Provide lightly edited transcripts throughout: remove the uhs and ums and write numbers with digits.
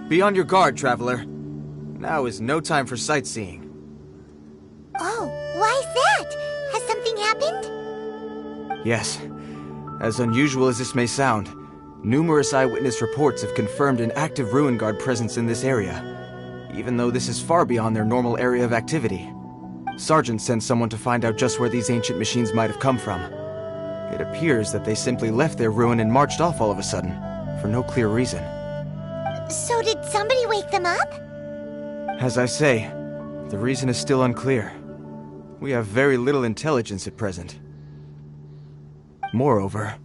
Be on your guard, traveler. Now is no time for sightseeing. Oh, why's that? Has something happened? Yes. As unusual as this may sound, numerous eyewitness reports have confirmed an active Ruin Guard presence in this area, even though this is far beyond their normal area of activity. Sergeant sent someone to find out just where these ancient machines might have come from. It appears that they simply left their ruin and marched off all of a sudden, for no clear reason. So did somebody wake them up? As I say, the reason is still unclear. We have very little intelligence at present. Moreover,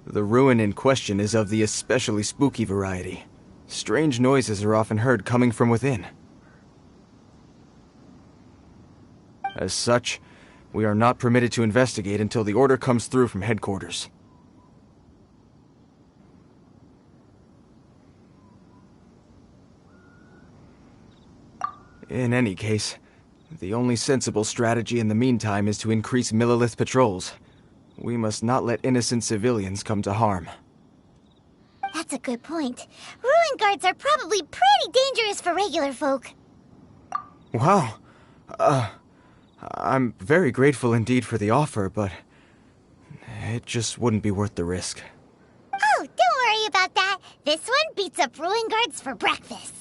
the ruin in question is of the especially spooky variety. Strange noises are often heard coming from within. As such, we are not permitted to investigate until the order comes through from headquarters. In any case, the only sensible strategy in the meantime is to increase Millilith patrols. We must not let innocent civilians come to harm. That's a good point. Ruin guards are probably pretty dangerous for regular folk. Wow. I'm very grateful indeed for the offer, but it just wouldn't be worth the risk. Oh, don't worry about that. This one beats up ruin guards for breakfast.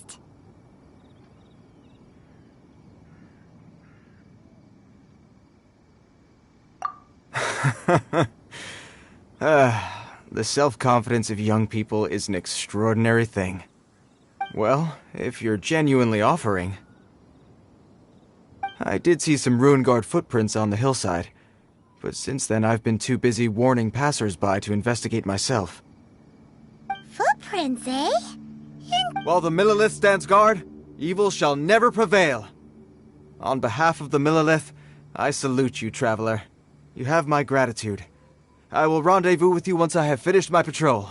The self-confidence of young people is an extraordinary thing. Well, if you're genuinely offering... I did see some Ruin Guard footprints on the hillside, but since then I've been too busy warning passers-by to investigate myself. Footprints, eh? While the Millilith stands guard, evil shall never prevail. On behalf of the Millilith, I salute you, traveler. You have my gratitude. I will rendezvous with you once I have finished my patrol.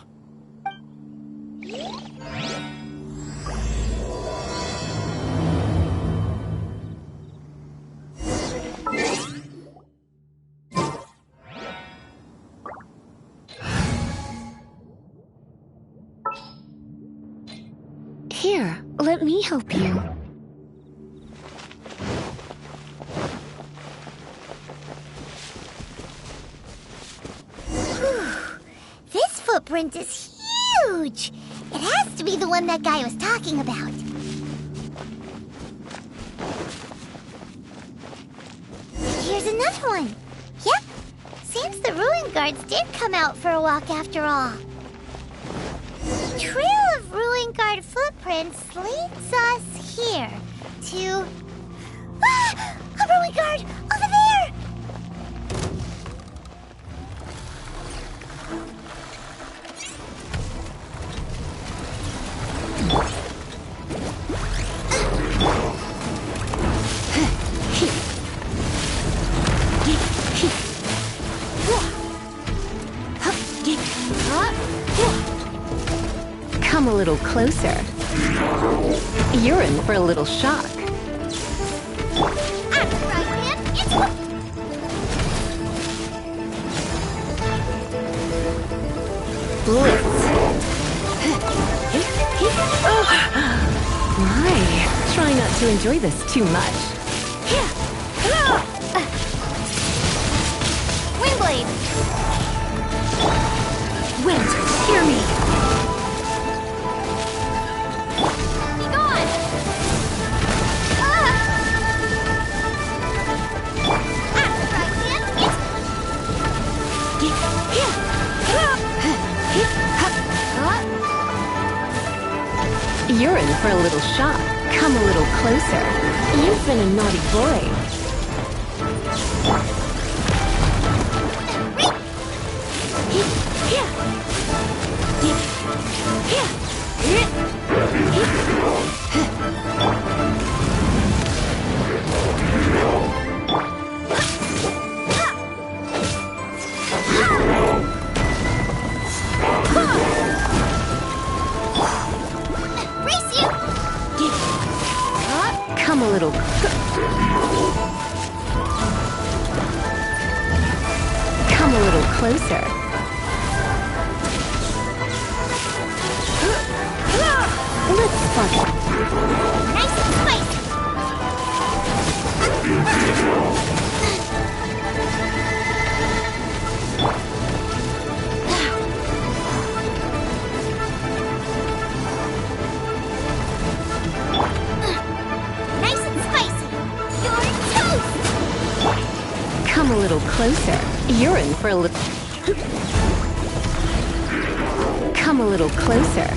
Here, let me help you. This footprint is huge! It has to be the one that guy was talking about. Here's another one. Yep, seems the Ruin Guards did come out for a walk after all. The trail of Ruin Guard footprints leads us here to... Ah! A Ruin Guard! Over there! Come a little closer. You're in for a little shock. Blitz. My, try not to enjoy this too much. Windblade! You're in for a little shock. Come a little closer. You've been a naughty boy. Come a little. Come a little closer. Let's fuck it. Nice and spicy. Nice and spicy. You're toast. Come a little closer. You're in for a little. Come a little closer.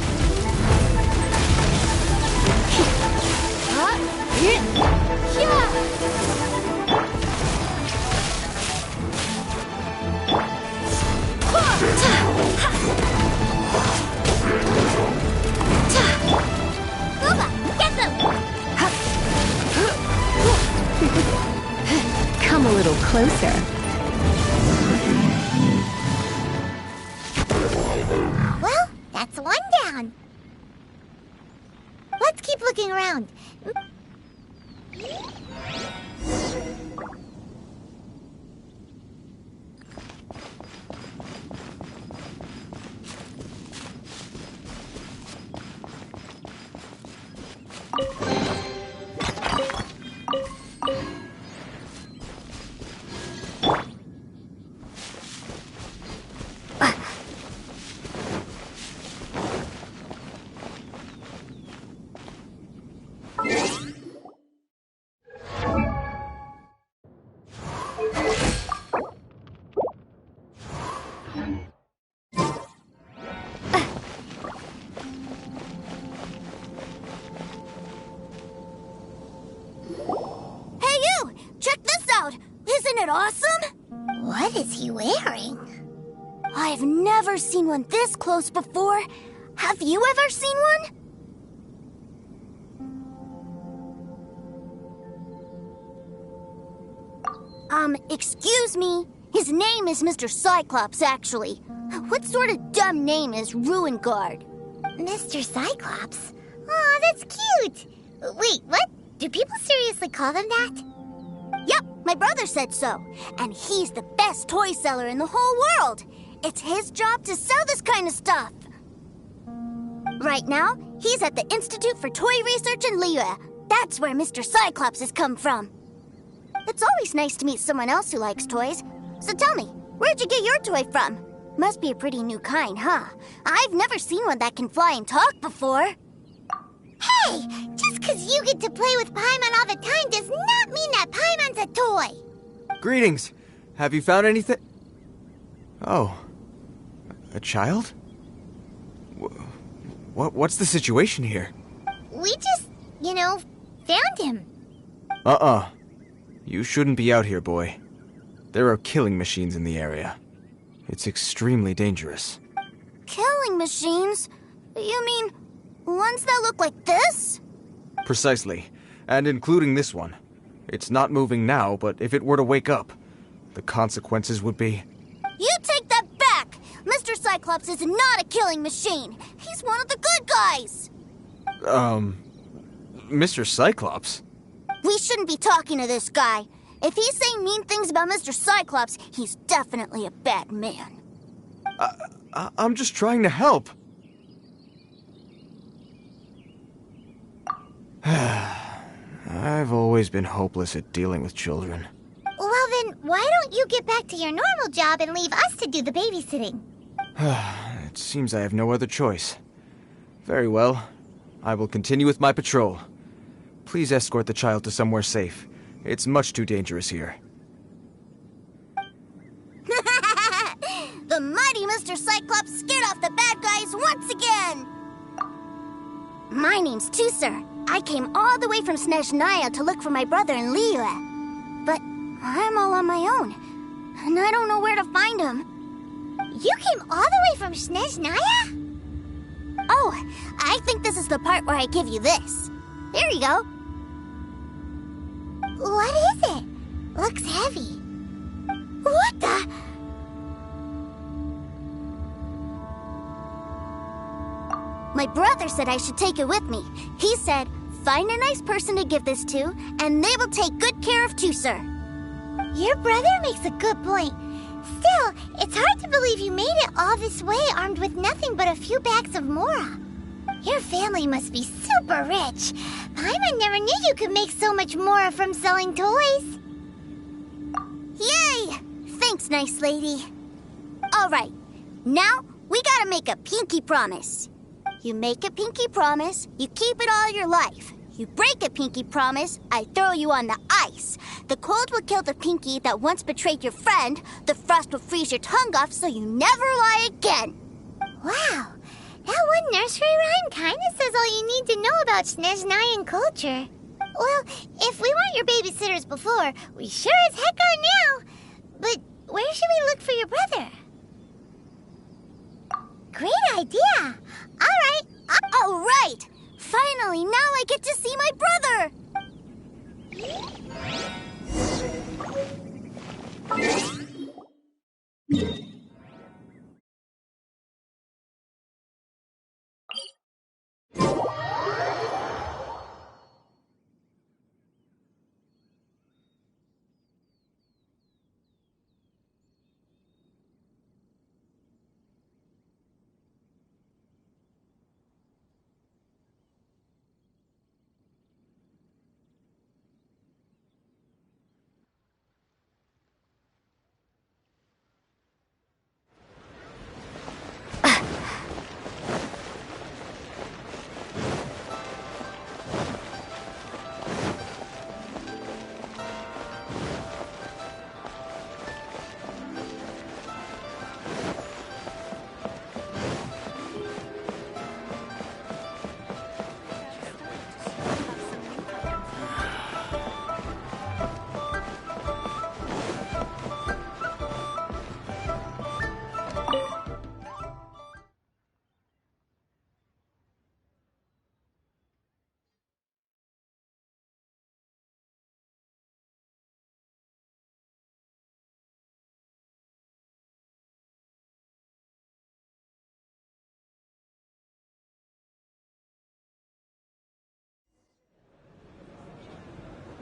Come a little closer. Well, that's one down. Let's keep looking around. Isn't it awesome? What is he wearing? I've never seen one this close before. Have you ever seen one? Excuse me. His name is Mr. Cyclops, actually. What sort of dumb name is Ruin Guard? Mr. Cyclops? Aw, that's cute. Wait, what? Do people seriously call them that? Yep, my brother said so. And he's the best toy seller in the whole world. It's his job to sell this kind of stuff. Right now, he's at the Institute for Toy Research in Liyue. That's where Mr. Cyclops has come from. It's always nice to meet someone else who likes toys. So tell me, where'd you get your toy from? Must be a pretty new kind, huh? I've never seen one that can fly and talk before. Hey, just because you get to play with Paimon all the time does not mean that Paimon's a toy. Greetings. Have you found anything? Oh. A child? What's the situation here? We just, found him. You shouldn't be out here, boy. There are killing machines in the area. It's extremely dangerous. Killing machines? You mean ones that look like this? Precisely. And including this one. It's not moving now, but if it were to wake up, the consequences would be... You take that back! Mr. Cyclops is not a killing machine. He's one of the good guys. Mr. Cyclops? We shouldn't be talking to this guy. If he's saying mean things about Mr. Cyclops, he's definitely a bad man. I'm just trying to help. I've always been hopeless at dealing with children. Well then, why don't you get back to your normal job and leave us to do the babysitting? It seems I have no other choice. Very well. I will continue with my patrol. Please escort the child to somewhere safe. It's much too dangerous here. The mighty Mr. Cyclops scared off the bad guys once again! My name's Tusser. I came all the way from Snezhnaya to look for my brother in Liyue. But I'm all on my own, and I don't know where to find him. You came all the way from Snezhnaya? Oh, I think this is the part where I give you this. Here you go. What is it? Looks heavy. What the? My brother said I should take it with me. He said, find a nice person to give this to, and they will take good care of Tusser. Your brother makes a good point. Still, it's hard to believe you made it all this way armed with nothing but a few bags of Mora. Your family must be super rich. Paimon never knew you could make so much Mora from selling toys. Yay! Thanks, nice lady. All right, now we gotta make a pinky promise. You make a pinky promise, you keep it all your life. You break a pinky promise, I throw you on the ice. The cold will kill the pinky that once betrayed your friend. The frost will freeze your tongue off so you never lie again. Wow, that one nursery rhyme kinda says all you need to know about Snezhnayan culture. Well, if we weren't your babysitters before, we sure as heck are now. But where should we look for your brother? Great idea. All right. Finally, now I get to see my brother.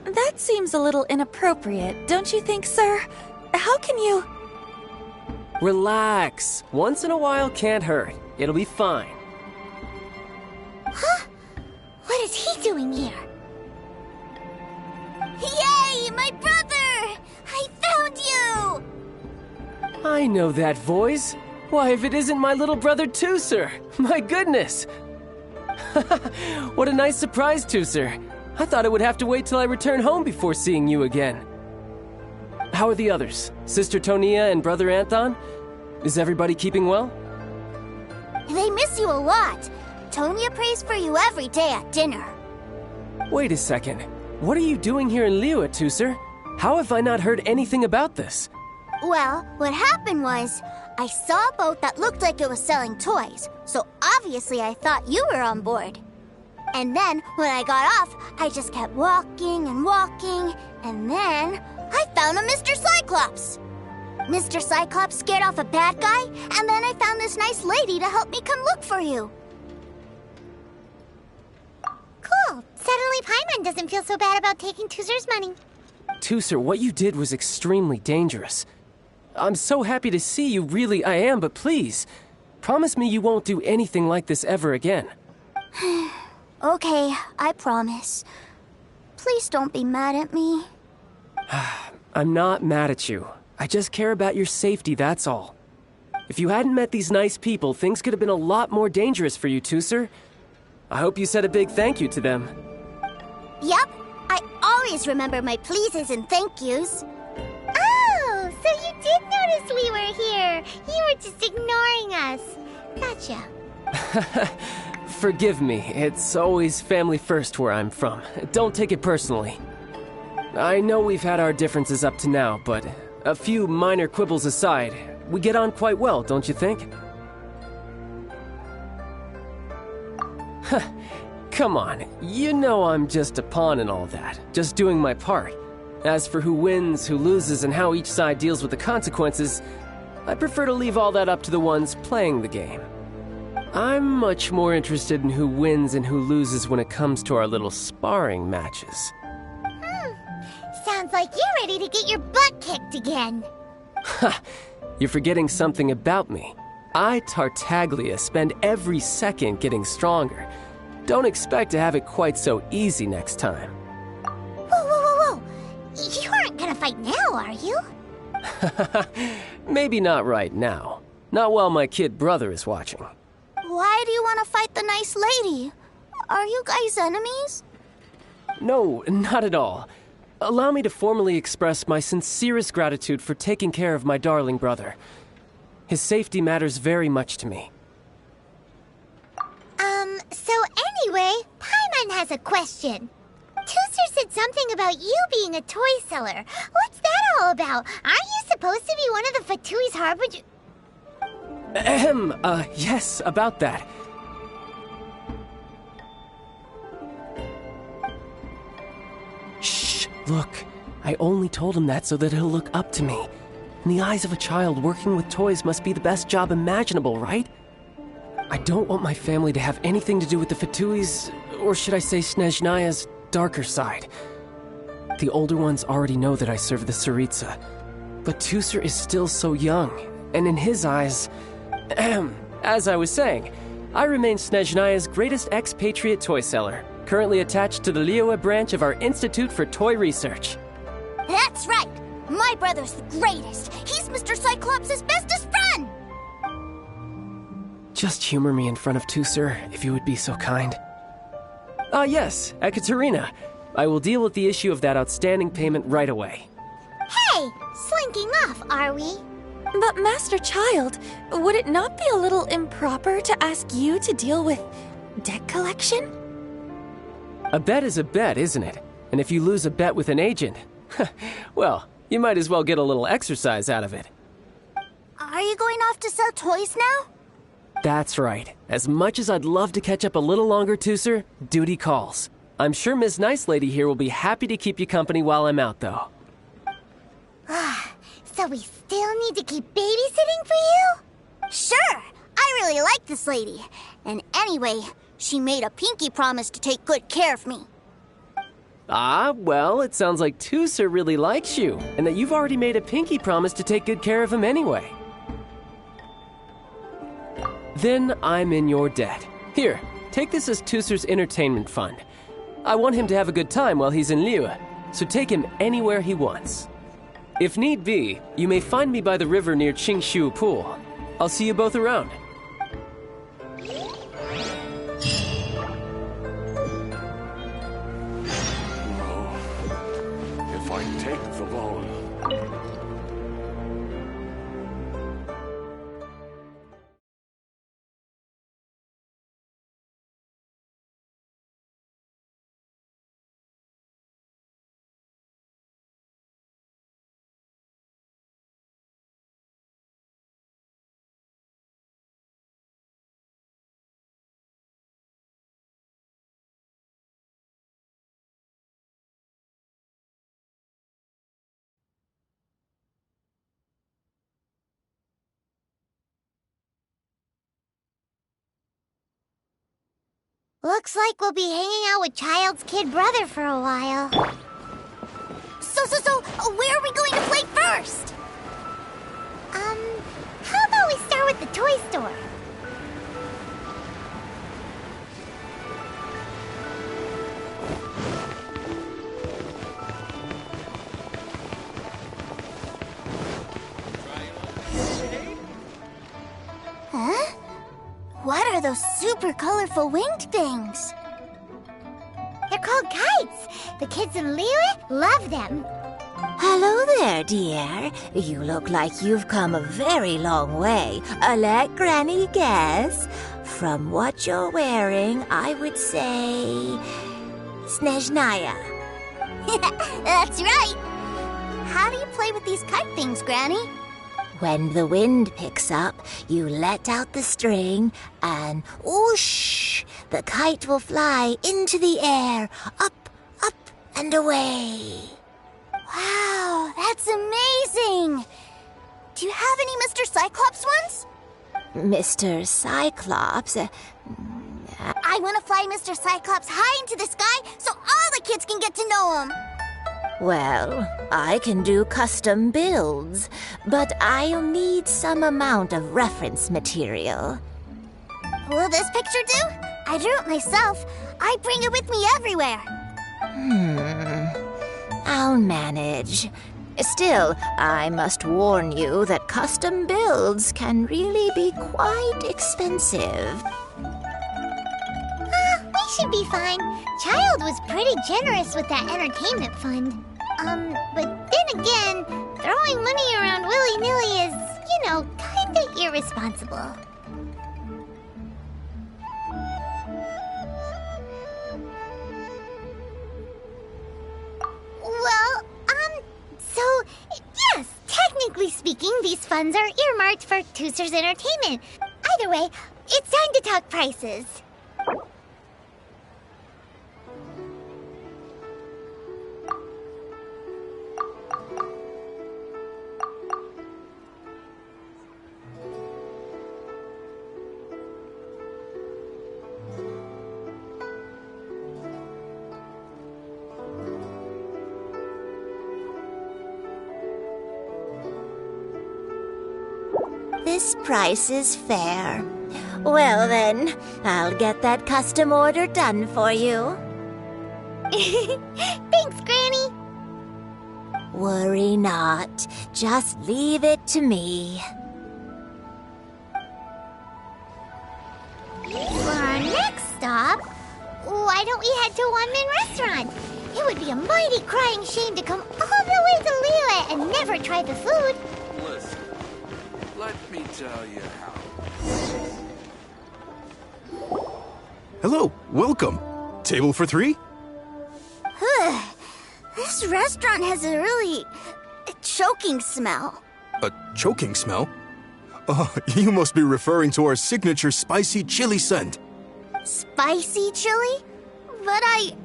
That seems a little inappropriate, don't you think, sir? How can you... Relax. Once in a while can't hurt. It'll be fine. Huh? What is he doing here? Yay, my brother! I found you! I know that voice. Why, if it isn't my little brother Tusser! My goodness! What a nice surprise, Tusser. I thought I would have to wait till I return home before seeing you again. How are the others? Sister Tonia and Brother Anton? Is everybody keeping well? They miss you a lot. Tonia prays for you every day at dinner. Wait a second. What are you doing here in Liyue, Tusser? How have I not heard anything about this? Well, what happened was, I saw a boat that looked like it was selling toys, so obviously I thought you were on board. And then, when I got off, I just kept walking and walking, and then I found a Mr. Cyclops. Mr. Cyclops scared off a bad guy, and then I found this nice lady to help me come look for you. Cool. Suddenly Paimon doesn't feel so bad about taking Tusser's money. Tusser, what you did was extremely dangerous. I'm so happy to see you, really I am, but please, promise me you won't do anything like this ever again. Okay, I promise. Please don't be mad at me. I'm not mad at you. I just care about your safety, that's all. If you hadn't met these nice people, things could have been a lot more dangerous for you, Tusser. I hope you said a big thank you to them. Yep, I always remember my pleases and thank yous. Oh, so you did notice we were here. You were just ignoring us. Gotcha. Forgive me, it's always family first where I'm from. Don't take it personally. I know we've had our differences up to now, but a few minor quibbles aside, we get on quite well, don't you think? Come on, you know I'm just a pawn and all that, just doing my part. As for who wins, who loses, and how each side deals with the consequences, I prefer to leave all that up to the ones playing the game. I'm much more interested in who wins and who loses when it comes to our little sparring matches. Sounds like you're ready to get your butt kicked again. Ha! You're forgetting something about me. I, Tartaglia, spend every second getting stronger. Don't expect to have it quite so easy next time. Whoa. You aren't gonna fight now, are you? Maybe not right now. Not while my kid brother is watching. Why do you want to fight the nice lady? Are you guys enemies? No, not at all. Allow me to formally express my sincerest gratitude for taking care of my darling brother. His safety matters very much to me. So anyway, Paimon has a question. Tooser said something about you being a toy seller. What's that all about? Aren't you supposed to be one of the Fatui's harbinger? Yes, about that. Shh, look. I only told him that so that he'll look up to me. In the eyes of a child, working with toys must be the best job imaginable, right? I don't want my family to have anything to do with the Fatui's, or should I say Snezhnaya's, darker side. The older ones already know that I serve the Tsaritsa, but Tooser is still so young, and in his eyes... As I was saying, I remain Snezhnaya's greatest expatriate toy seller, currently attached to the Liyue branch of our Institute for Toy Research. That's right! My brother's the greatest! He's Mr. Cyclops' bestest friend! Just humor me in front of Tooser, if you would be so kind. Yes, Ekaterina. I will deal with the issue of that outstanding payment right away. Hey, slinking off, are we? But Master Childe, would it not be a little improper to ask you to deal with debt collection? A bet is a bet, isn't it? And if you lose a bet with an agent, well, you might as well get a little exercise out of it. Are you going off to sell toys now? That's right. As much as I'd love to catch up a little longer, Tooser, duty calls. I'm sure Miss Nice Lady here will be happy to keep you company while I'm out, though. So we still need to keep babysitting for you? Sure! I really like this lady. And anyway, she made a pinky promise to take good care of me. Ah, well, it sounds like Tooser really likes you, and that you've already made a pinky promise to take good care of him anyway. Then I'm in your debt. Here, take this as Tooser's entertainment fund. I want him to have a good time while he's in Liyue, so take him anywhere he wants. If need be, you may find me by the river near Qingshu Pool. I'll see you both around. If I take the loan... Looks like we'll be hanging out with Childe's kid brother for a while. So, where are we going to play first? How about we start with the toy store? Huh? What are those super colorful winged things? They're called kites. The kids in Liyue love them. Hello there, dear. You look like you've come a very long way. Let Granny guess. From what you're wearing, I would say... Snezhnaya. That's right. How do you play with these kite things, Granny? When the wind picks up, you let out the string and whoosh! The kite will fly into the air, up, up, and away. Wow, that's amazing! Do you have any Mr. Cyclops ones? Mr. Cyclops? I want to fly Mr. Cyclops high into the sky so all the kids can get to know him. Well, I can do custom builds, but I'll need some amount of reference material. Will this picture do? I drew it myself. I bring it with me everywhere. I'll manage. Still, I must warn you that custom builds can really be quite expensive. We should be fine. Childe was pretty generous with that entertainment fund. But then again, throwing money around willy-nilly is, kinda irresponsible. Well, so, yes, technically speaking, these funds are earmarked for Tooser's entertainment. Either way, it's time to talk prices. This price is fair. Well then, I'll get that custom order done for you. Thanks, Granny. Worry not. Just leave it to me. For our next stop, why don't we head to One Min Restaurant? It would be a mighty crying shame to come all the way to Liyue and never try the food. Listen, let me tell you how. Hello, welcome. Table for three? This restaurant has a really choking smell. A choking smell? Oh, you must be referring to our signature spicy chili scent. Spicy chili? But I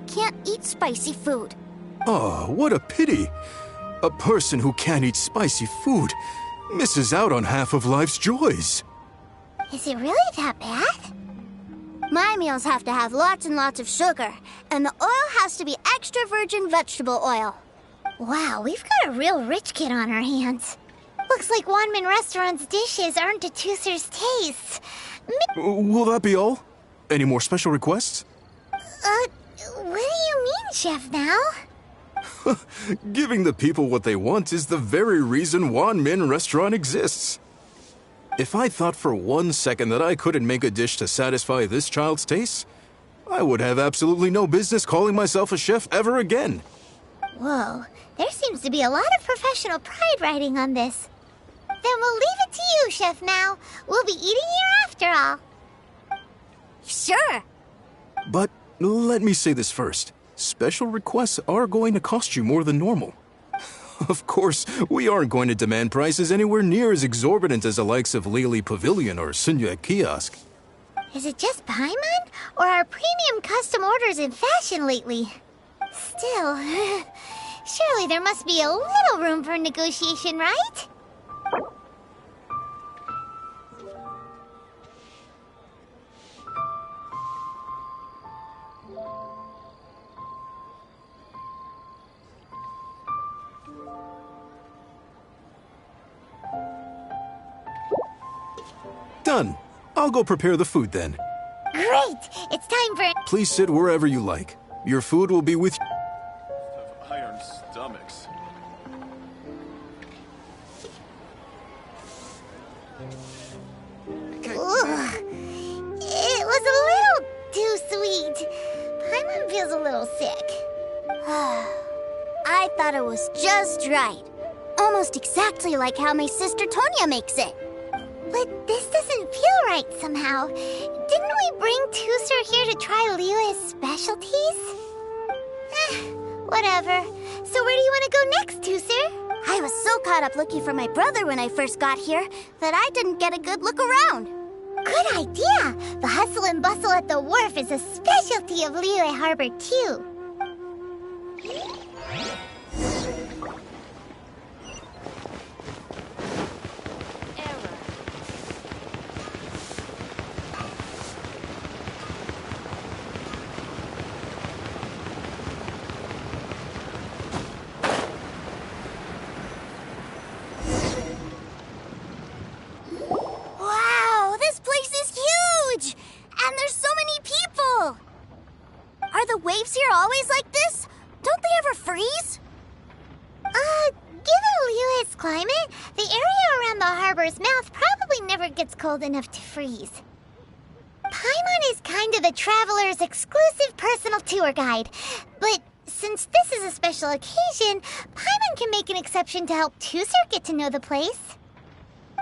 can't eat spicy food. Oh, what a pity. A person who can't eat spicy food misses out on half of life's joys. Is it really that bad? My meals have to have lots and lots of sugar, and the oil has to be extra virgin vegetable oil. Wow, we've got a real rich kid on our hands. Looks like One Min Restaurant's dishes aren't to Tooser's taste. Will that be all? Any more special requests? What do you mean, Chef Now? Giving the people what they want is the very reason Wan Min Restaurant exists. If I thought for 1 second that I couldn't make a dish to satisfy this child's taste, I would have absolutely no business calling myself a chef ever again. Whoa, there seems to be a lot of professional pride riding on this. Then we'll leave it to you, Chef Now. We'll be eating here after all. Sure. But let me say this first. Special requests are going to cost you more than normal. Of course, we aren't going to demand prices anywhere near as exorbitant as the likes of Lily Pavilion or Sunyue Kiosk. Is it just Paimon? Or are premium custom orders in fashion lately? Still, surely there must be a little room for negotiation, right? Done. I'll go prepare the food then. Great! It's time for... Please sit wherever you like. Your food will be with you. Have iron stomachs. Ugh. It was a little too sweet. Paimon feels a little sick. I thought batter was just right. Almost exactly like how my sister Tonya makes it. But this doesn't feel right somehow. Didn't we bring Tusser here to try Liyue's specialties? Whatever. So where do you want to go next, Tusser? I was so caught up looking for my brother when I first got here that I didn't get a good look around. Good idea! The hustle and bustle at the wharf is a specialty of Liyue Harbor, too. Wow, this place is huge! And there's so many people! Are the waves here always like this? Don't they ever freeze? Given Liyue's climate, the area around the harbor's mouth probably never gets cold enough to freeze. Paimon is kind of the traveler's exclusive personal tour guide, but since this is a special occasion, Paimon can make an exception to help Tusser get to know the place.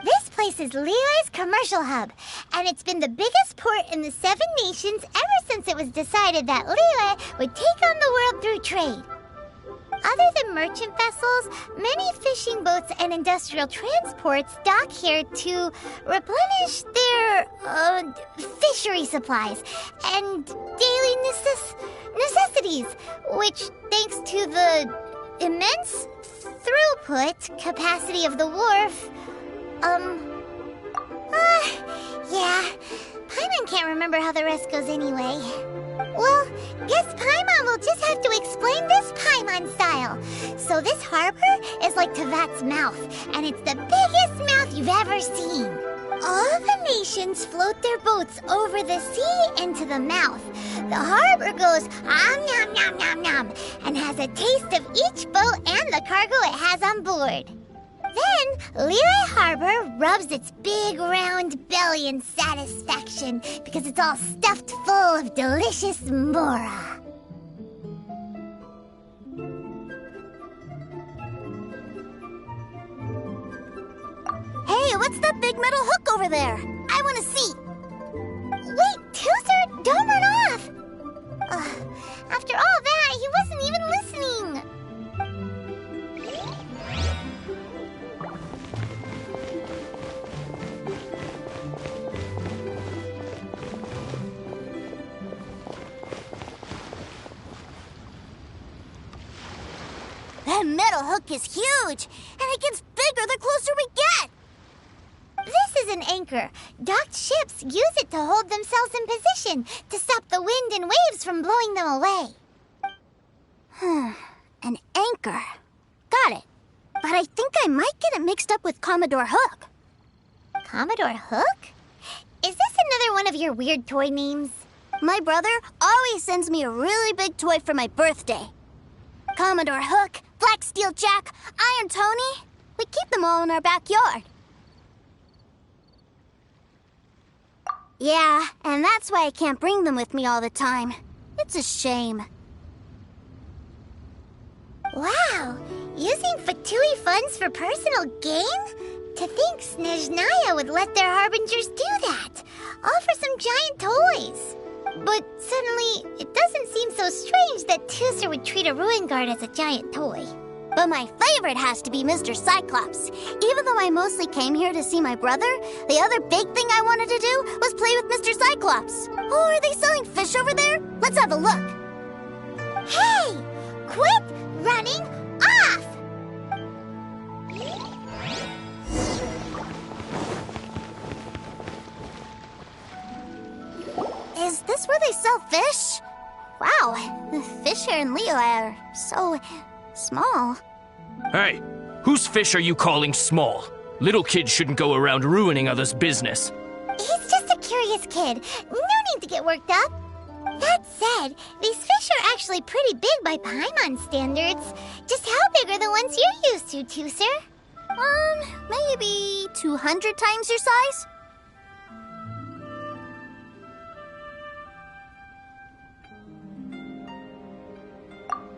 This place is Liyue's commercial hub, and it's been the biggest port in the Seven Nations ever since it was decided that Liyue would take on the world through trade. Other than merchant vessels, many fishing boats and industrial transports dock here to replenish their fishery supplies and daily necessities, which, thanks to the immense throughput capacity of the wharf, yeah, Paimon can't remember how the rest goes anyway. Well, guess Paimon will just have to explain this Paimon style. So this harbor is like Tevat's mouth, and it's the biggest mouth you've ever seen. All the nations float their boats over the sea into the mouth. The harbor goes nom nom nom nom and has a taste of each boat and the cargo it has on board. Then, Liyue Harbor rubs its big round belly in satisfaction because it's all stuffed full of delicious mora. Hey, what's that big metal hook over there? I want to see. Wait, Tusser, don't run off! After all that, he wasn't even listening. That metal hook is huge, and it gets bigger the closer we get. This is an anchor. Docked ships use it to hold themselves in position, to stop the wind and waves from blowing them away. An anchor. Got it. But I think I might get it mixed up with Commodore Hook. Commodore Hook? Is this another one of your weird toy names? My brother always sends me a really big toy for my birthday. Commodore Hook, Black Steel Jack, Iron Tony. We keep them all in our backyard. Yeah, and that's why I can't bring them with me all the time. It's a shame. Wow, using Fatui funds for personal gain? To think Snezhnaya would let their harbingers do that, all for some giant toys. But suddenly, it doesn't seem so strange that Tusser would treat a ruin guard as a giant toy. But my favorite has to be Mr. Cyclops. Even though I mostly came here to see my brother, the other big thing I wanted to do was play with Mr. Cyclops. Oh, are they selling fish over there? Let's have a look. Hey! Quit running off! Is this where they sell fish? Wow, the fish here in Liyue are so small. Hey, whose fish are you calling small? Little kids shouldn't go around ruining others' business. He's just a curious kid. No need to get worked up. That said, these fish are actually pretty big by Paimon standards. Just how big are the ones you're used to, Tusser? Maybe 200 times your size?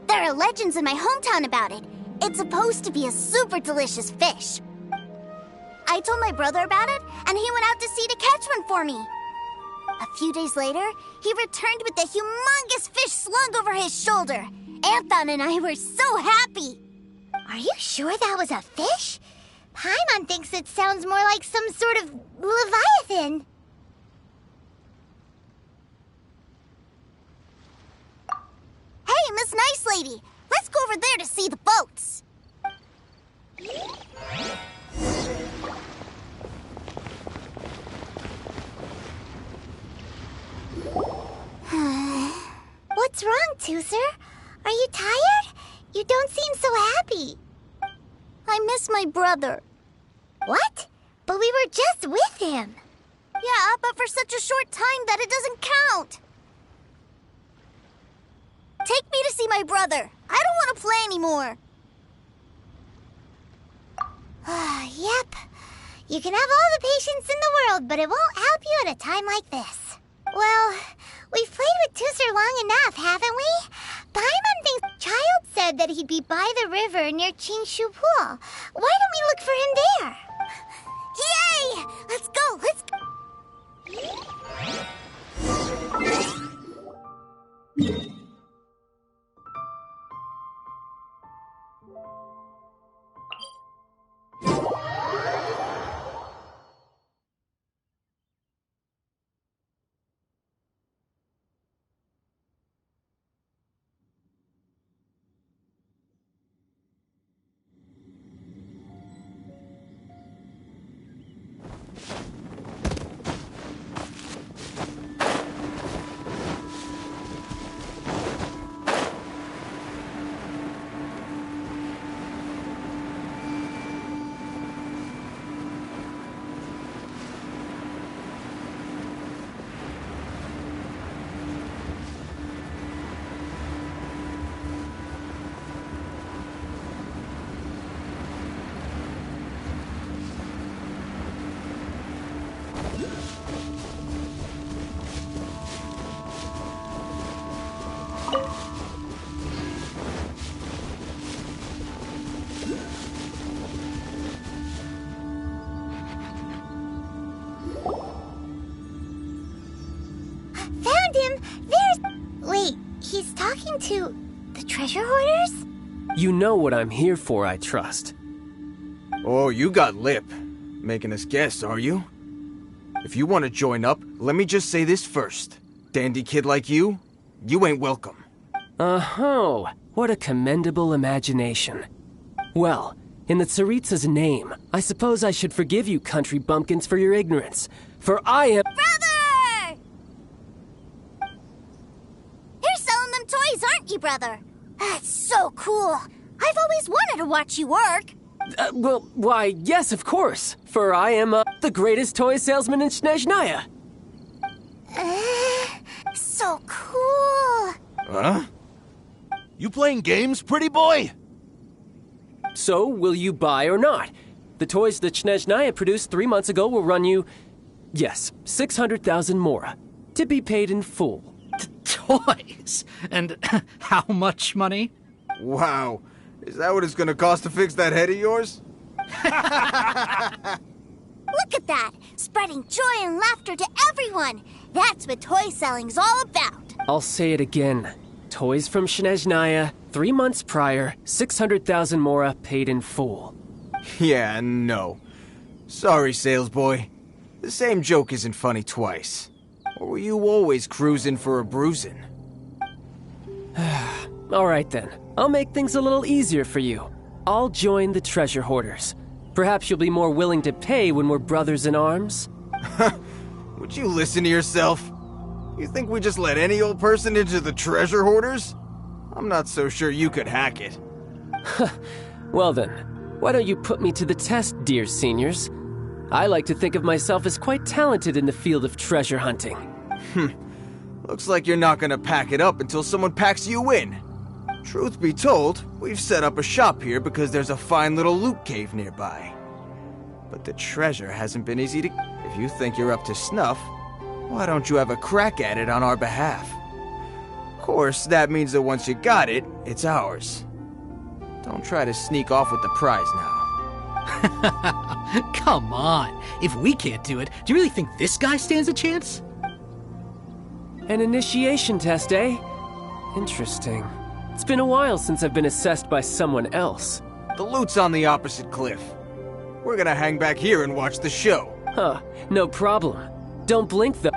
There are legends in my hometown about it. It's supposed to be a super delicious fish. I told my brother about it, and he went out to sea to catch one for me. A few days later, he returned with a humongous fish slung over his shoulder. Anton and I were so happy. Are you sure that was a fish? Paimon thinks it sounds more like some sort of leviathan. Hey, Miss Nice Lady, let's go over there to see the boats. What's wrong, Tooser? Are you tired? You don't seem so happy. I miss my brother. What? But we were just with him. Yeah, but for such a short time that it doesn't count. Take me to see my brother. I don't want to play anymore. Yep. You can have all the patience in the world, but it won't help you at a time like this. Well, we've played with Tooser long enough, haven't we? Paimon thinks Childe said that he'd be by the river near Chingshu Pool. Why don't we look for him there? Yay! Let's go, let's go! Found him! Wait, he's talking to the treasure hoarders? You know what I'm here for, I trust. Oh, you got lip. Making us guess, are you? If you want to join up, let me just say this first. Dandy kid like you ain't welcome. Oh, what a commendable imagination. Well, in the Tsaritsa's name, I suppose I should forgive you country bumpkins for your ignorance. For I am— Brother! You're selling them toys, aren't you, brother? That's so cool. I've always wanted to watch you work. Why, yes, of course. For I am, the greatest toy salesman in Snezhnaya. So cool. Huh? You playing games, pretty boy? So, will you buy or not? The toys that Snezhnaya produced 3 months ago will run you, yes, 600,000 mora, to be paid in full. Toys? And how much money? Wow. Is that what it's gonna cost to fix that head of yours? Look at that! Spreading joy and laughter to everyone! That's what toy selling's all about! I'll say it again. Toys from Snezhnaya, 3 months prior, 600,000 mora paid in full. Yeah, no. Sorry, sales boy. The same joke isn't funny twice. Or were you always cruising for a bruising? Alright then, I'll make things a little easier for you. I'll join the treasure hoarders. Perhaps you'll be more willing to pay when we're brothers in arms? Would you listen to yourself? You think we just let any old person into the treasure hoarders? I'm not so sure you could hack it. Well then, why don't you put me to the test, dear seniors? I like to think of myself as quite talented in the field of treasure hunting. Looks like you're not gonna pack it up until someone packs you in. Truth be told, we've set up a shop here because there's a fine little loot cave nearby. But the treasure hasn't been easy to— If you think you're up to snuff, why don't you have a crack at it on our behalf? Of course, that means that once you got it, it's ours. Don't try to sneak off with the prize now. Come on. If we can't do it, do you really think this guy stands a chance? An initiation test, eh? Interesting. It's been a while since I've been assessed by someone else. The loot's on the opposite cliff. We're gonna hang back here and watch the show. Huh, no problem. Don't blink, though.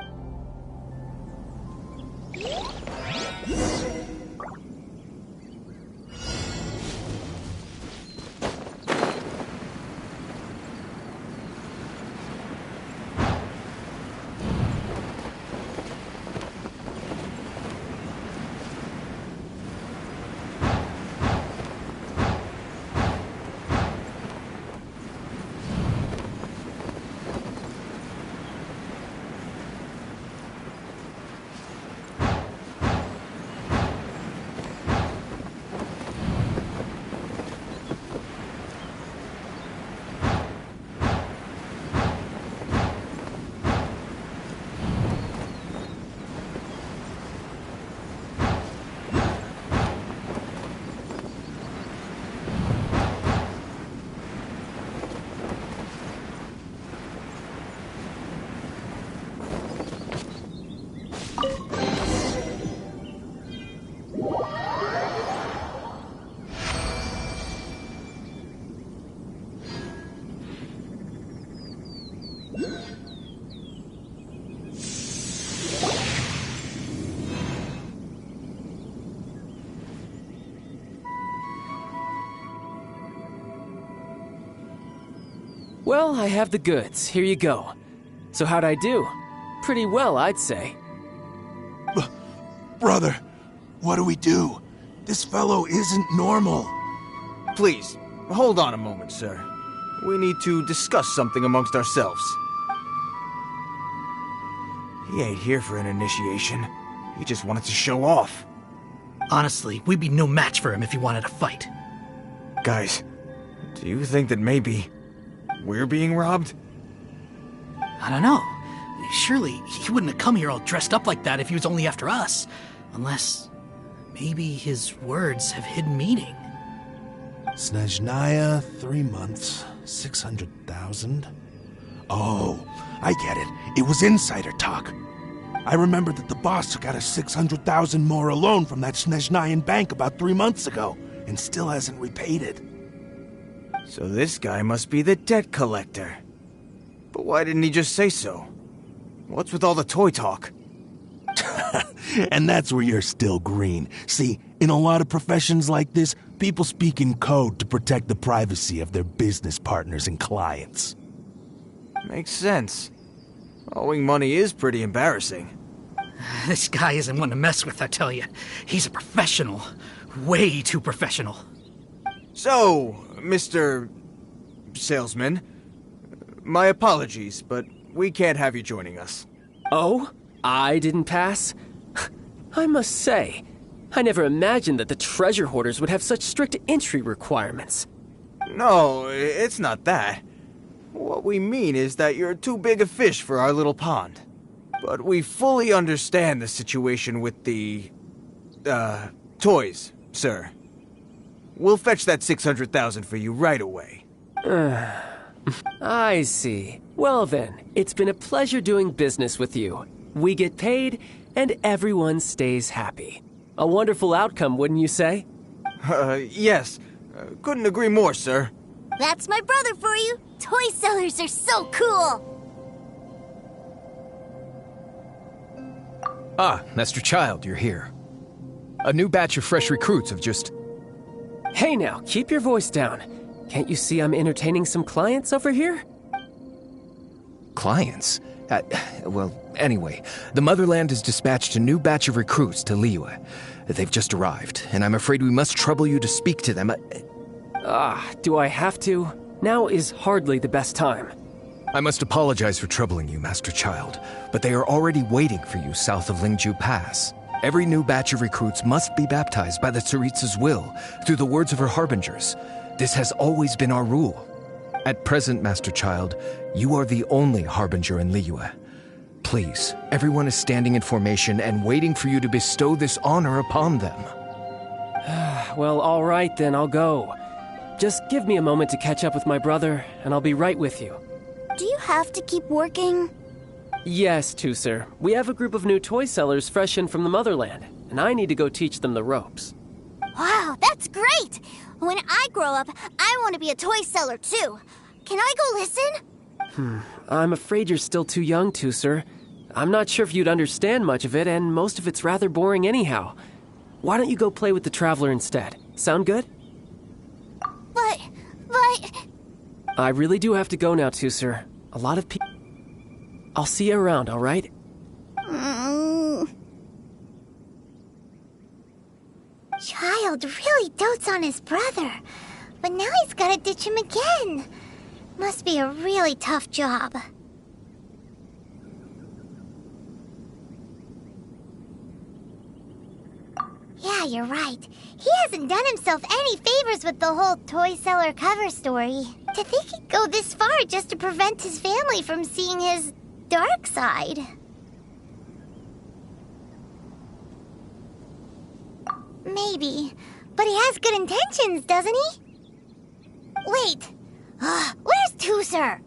Well, I have the goods. Here you go. So how'd I do? Pretty well, I'd say. Brother, what do we do? This fellow isn't normal. Please, hold on a moment, sir. We need to discuss something amongst ourselves. He ain't here for an initiation. He just wanted to show off. Honestly, we'd be no match for him if he wanted to fight. Guys, do you think that maybe we're being robbed? I don't know. Surely he wouldn't have come here all dressed up like that if he was only after us. Unless maybe his words have hidden meaning. Snezhnaya, 3 months, 600,000. Oh, I get it. It was insider talk. I remember that the boss took out a 600,000 more loan from that Snezhnayan bank about 3 months ago, and still hasn't repaid it. So this guy must be the debt collector. But why didn't he just say so? What's with all the toy talk? And that's where you're still green. See, in a lot of professions like this, people speak in code to protect the privacy of their business partners and clients. Makes sense. Owing money is pretty embarrassing. This guy isn't one to mess with, I tell you. He's a professional. Way too professional. So, Mr. Salesman, my apologies, but we can't have you joining us. Oh? I didn't pass? I must say, I never imagined that the treasure hoarders would have such strict entry requirements. No, it's not that. What we mean is that you're too big a fish for our little pond. But we fully understand the situation with the, toys, sir. We'll fetch that 600,000 for you right away. I see. Well then, it's been a pleasure doing business with you. We get paid, and everyone stays happy. A wonderful outcome, wouldn't you say? Yes. Couldn't agree more, sir. That's my brother for you. Toy sellers are so cool. Ah, Master Childe, you're here. A new batch of fresh recruits have just... Hey now, keep your voice down. Can't you see I'm entertaining some clients over here? Clients? Well, anyway, the Motherland has dispatched a new batch of recruits to Liyue. They've just arrived, and I'm afraid we must trouble you to speak to them. Do I have to? Now is hardly the best time. I must apologize for troubling you, Master Childe, but they are already waiting for you south of Lingju Pass. Every new batch of recruits must be baptized by the Tsaritsa's will, through the words of her harbingers. This has always been our rule. At present, Master Childe, you are the only harbinger in Liyue. Please, everyone is standing in formation and waiting for you to bestow this honor upon them. Well, all right then, I'll go. Just give me a moment to catch up with my brother, and I'll be right with you. Do you have to keep working? Yes, Tusser. We have a group of new toy sellers fresh in from the motherland, and I need to go teach them the ropes. Wow, that's great! When I grow up, I want to be a toy seller too. Can I go listen? I'm afraid you're still too young, Tusser. I'm not sure if you'd understand much of it, and most of it's rather boring anyhow. Why don't you go play with the Traveler instead? Sound good? But... I really do have to go now, Tusser. A lot of people... I'll see you around, all right? Childe really dotes on his brother, but now he's gotta ditch him again. Must be a really tough job. Yeah, you're right. He hasn't done himself any favors with the whole toy seller cover story. To think he'd go this far just to prevent his family from seeing his dark side. Maybe, but he has good intentions, doesn't he? Wait, where's Tusser?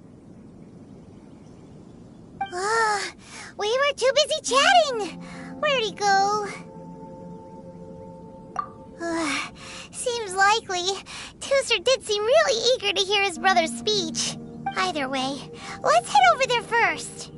We were too busy chatting. Where'd he go? Seems likely. Tusser did seem really eager to hear his brother's speech. Either way, let's head over there first.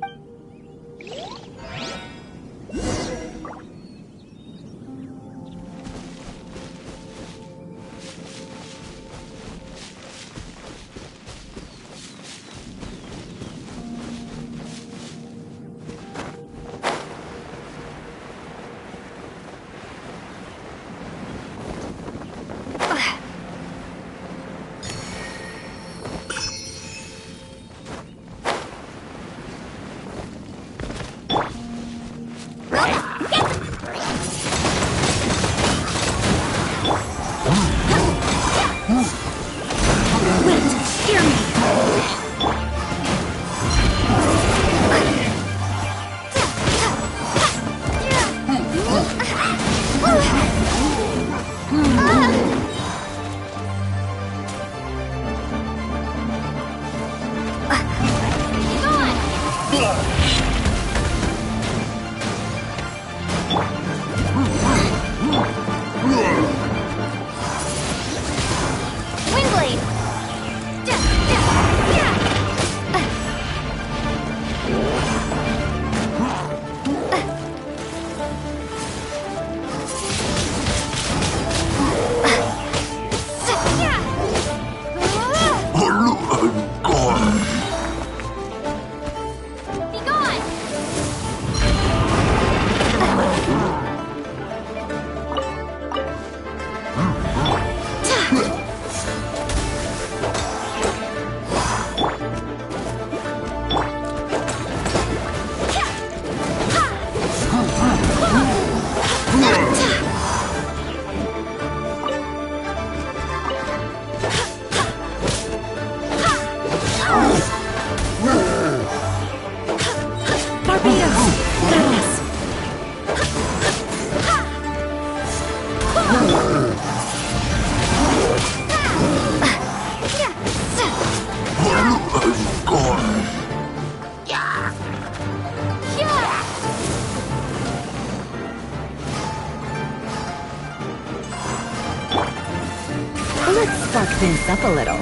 Let's spark things up a little.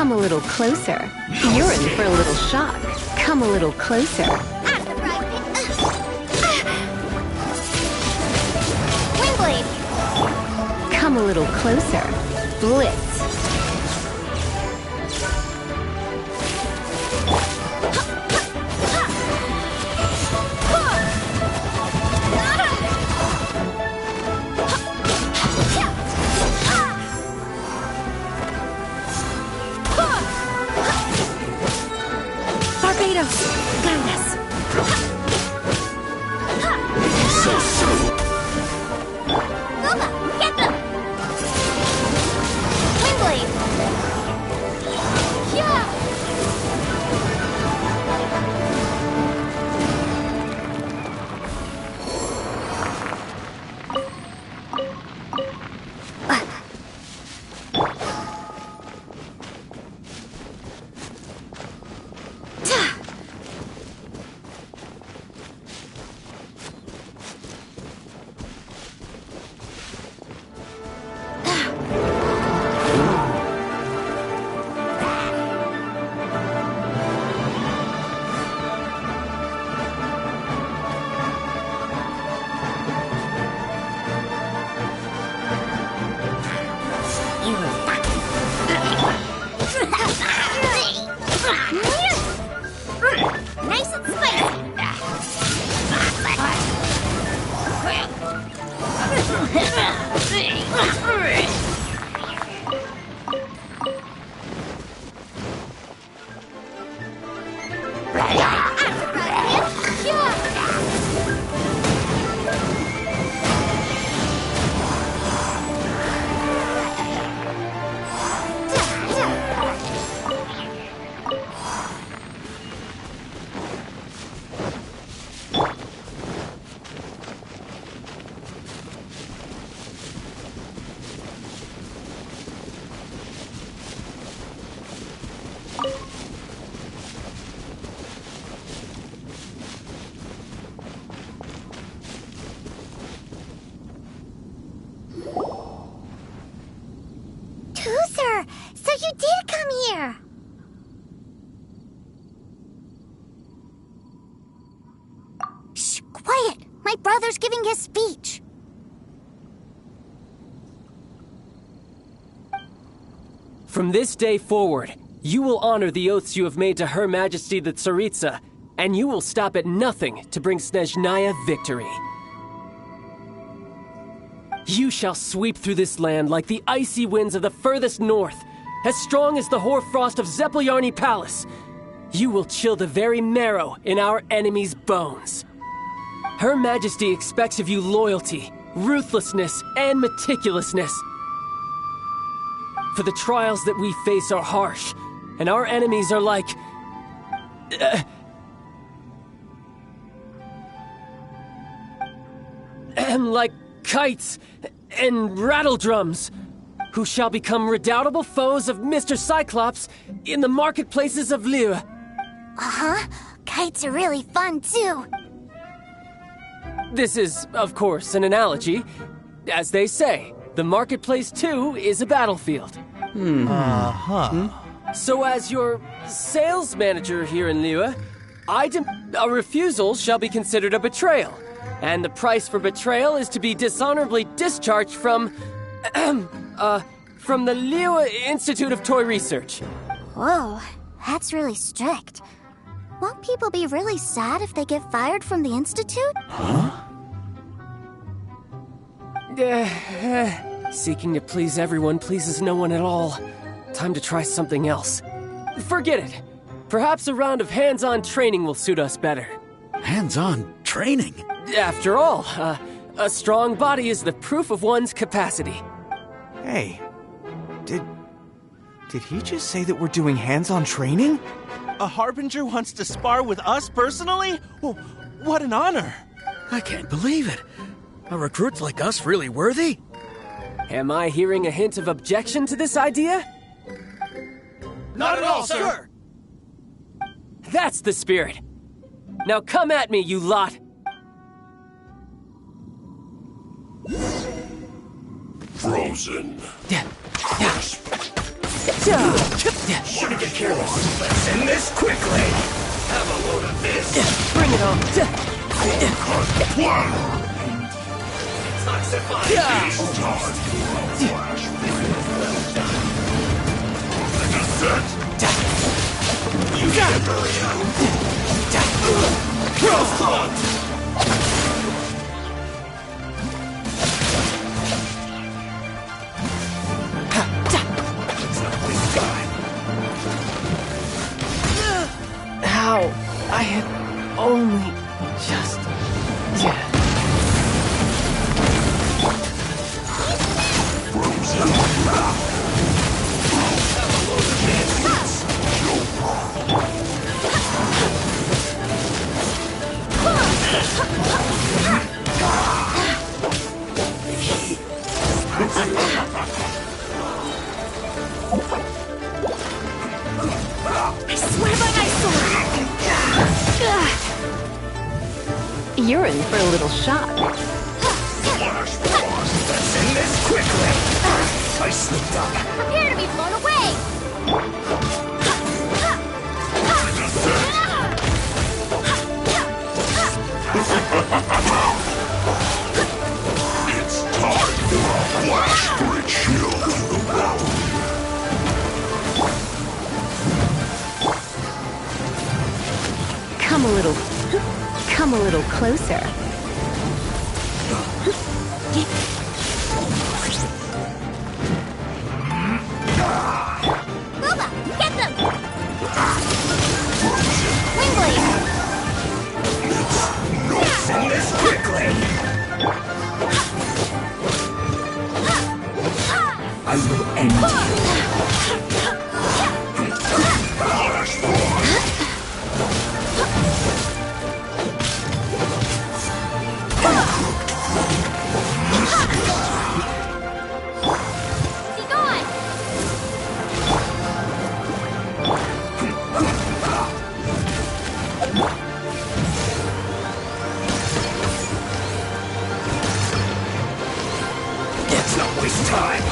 Come a little closer. You're in for a little shock. Come a little closer. Windblade! Come a little closer. Blitz. Barbados, guide us. Nova, get them! Windblade! Yeah! Nice and Tooser, so you did come here. Shh, quiet. My brother's giving his speech. From this day forward, you will honor the oaths you have made to Her Majesty the Tsaritsa, and you will stop at nothing to bring Snezhnaya victory. You shall sweep through this land like the icy winds of the furthest north, as strong as the hoarfrost of Zepelyarny Palace. You will chill the very marrow in our enemies' bones. Her Majesty expects of you loyalty, ruthlessness, and meticulousness. For the trials that we face are harsh, and our enemies are like... like kites and rattledrums, who shall become redoubtable foes of Mr. Cyclops in the marketplaces of Liyue. Uh-huh. Kites are really fun, too. This is, of course, an analogy. As they say, the marketplace, too, is a battlefield. So as your sales manager here in Liyue, a refusal shall be considered a betrayal. And the price for betrayal is to be dishonorably discharged from the Liyue Institute of Toy Research. Whoa, that's really strict. Won't people be really sad if they get fired from the Institute? Seeking to please everyone pleases no one at all. Time to try something else. Forget it. Perhaps a round of hands-on training will suit us better. Hands-on training? After all, a strong body is the proof of one's capacity. Hey, did he just say that we're doing hands-on training? A Harbinger wants to spar with us personally? Well, what an honor! I can't believe it. Are recruits like us really worthy? Am I hearing a hint of objection to this idea? Not at all, sir! That's the spirit. Now come at me, you lot! Frozen. Shouldn't get careless. Let's end this quickly. Have a load of this. Bring it on. You gotta hurry up. How? I had only just... I swear by my sword! You're in for a little shock. Let's end this quickly. I slipped up. Prepare to be blown away! It's time for a flash for a chill to the bone. Come a little closer. Booba, get them! Wingblade! Let's end this quickly. I will end you. Flash forward. Be gone! Let's not waste time.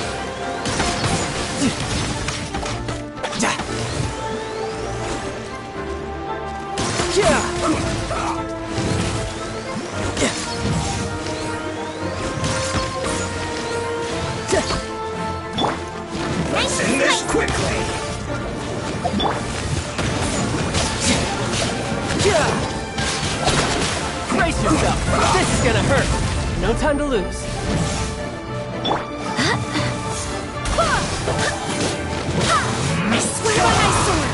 Let's end this quickly. Brace yourself. This is gonna hurt. No time to lose. I swear by my sword!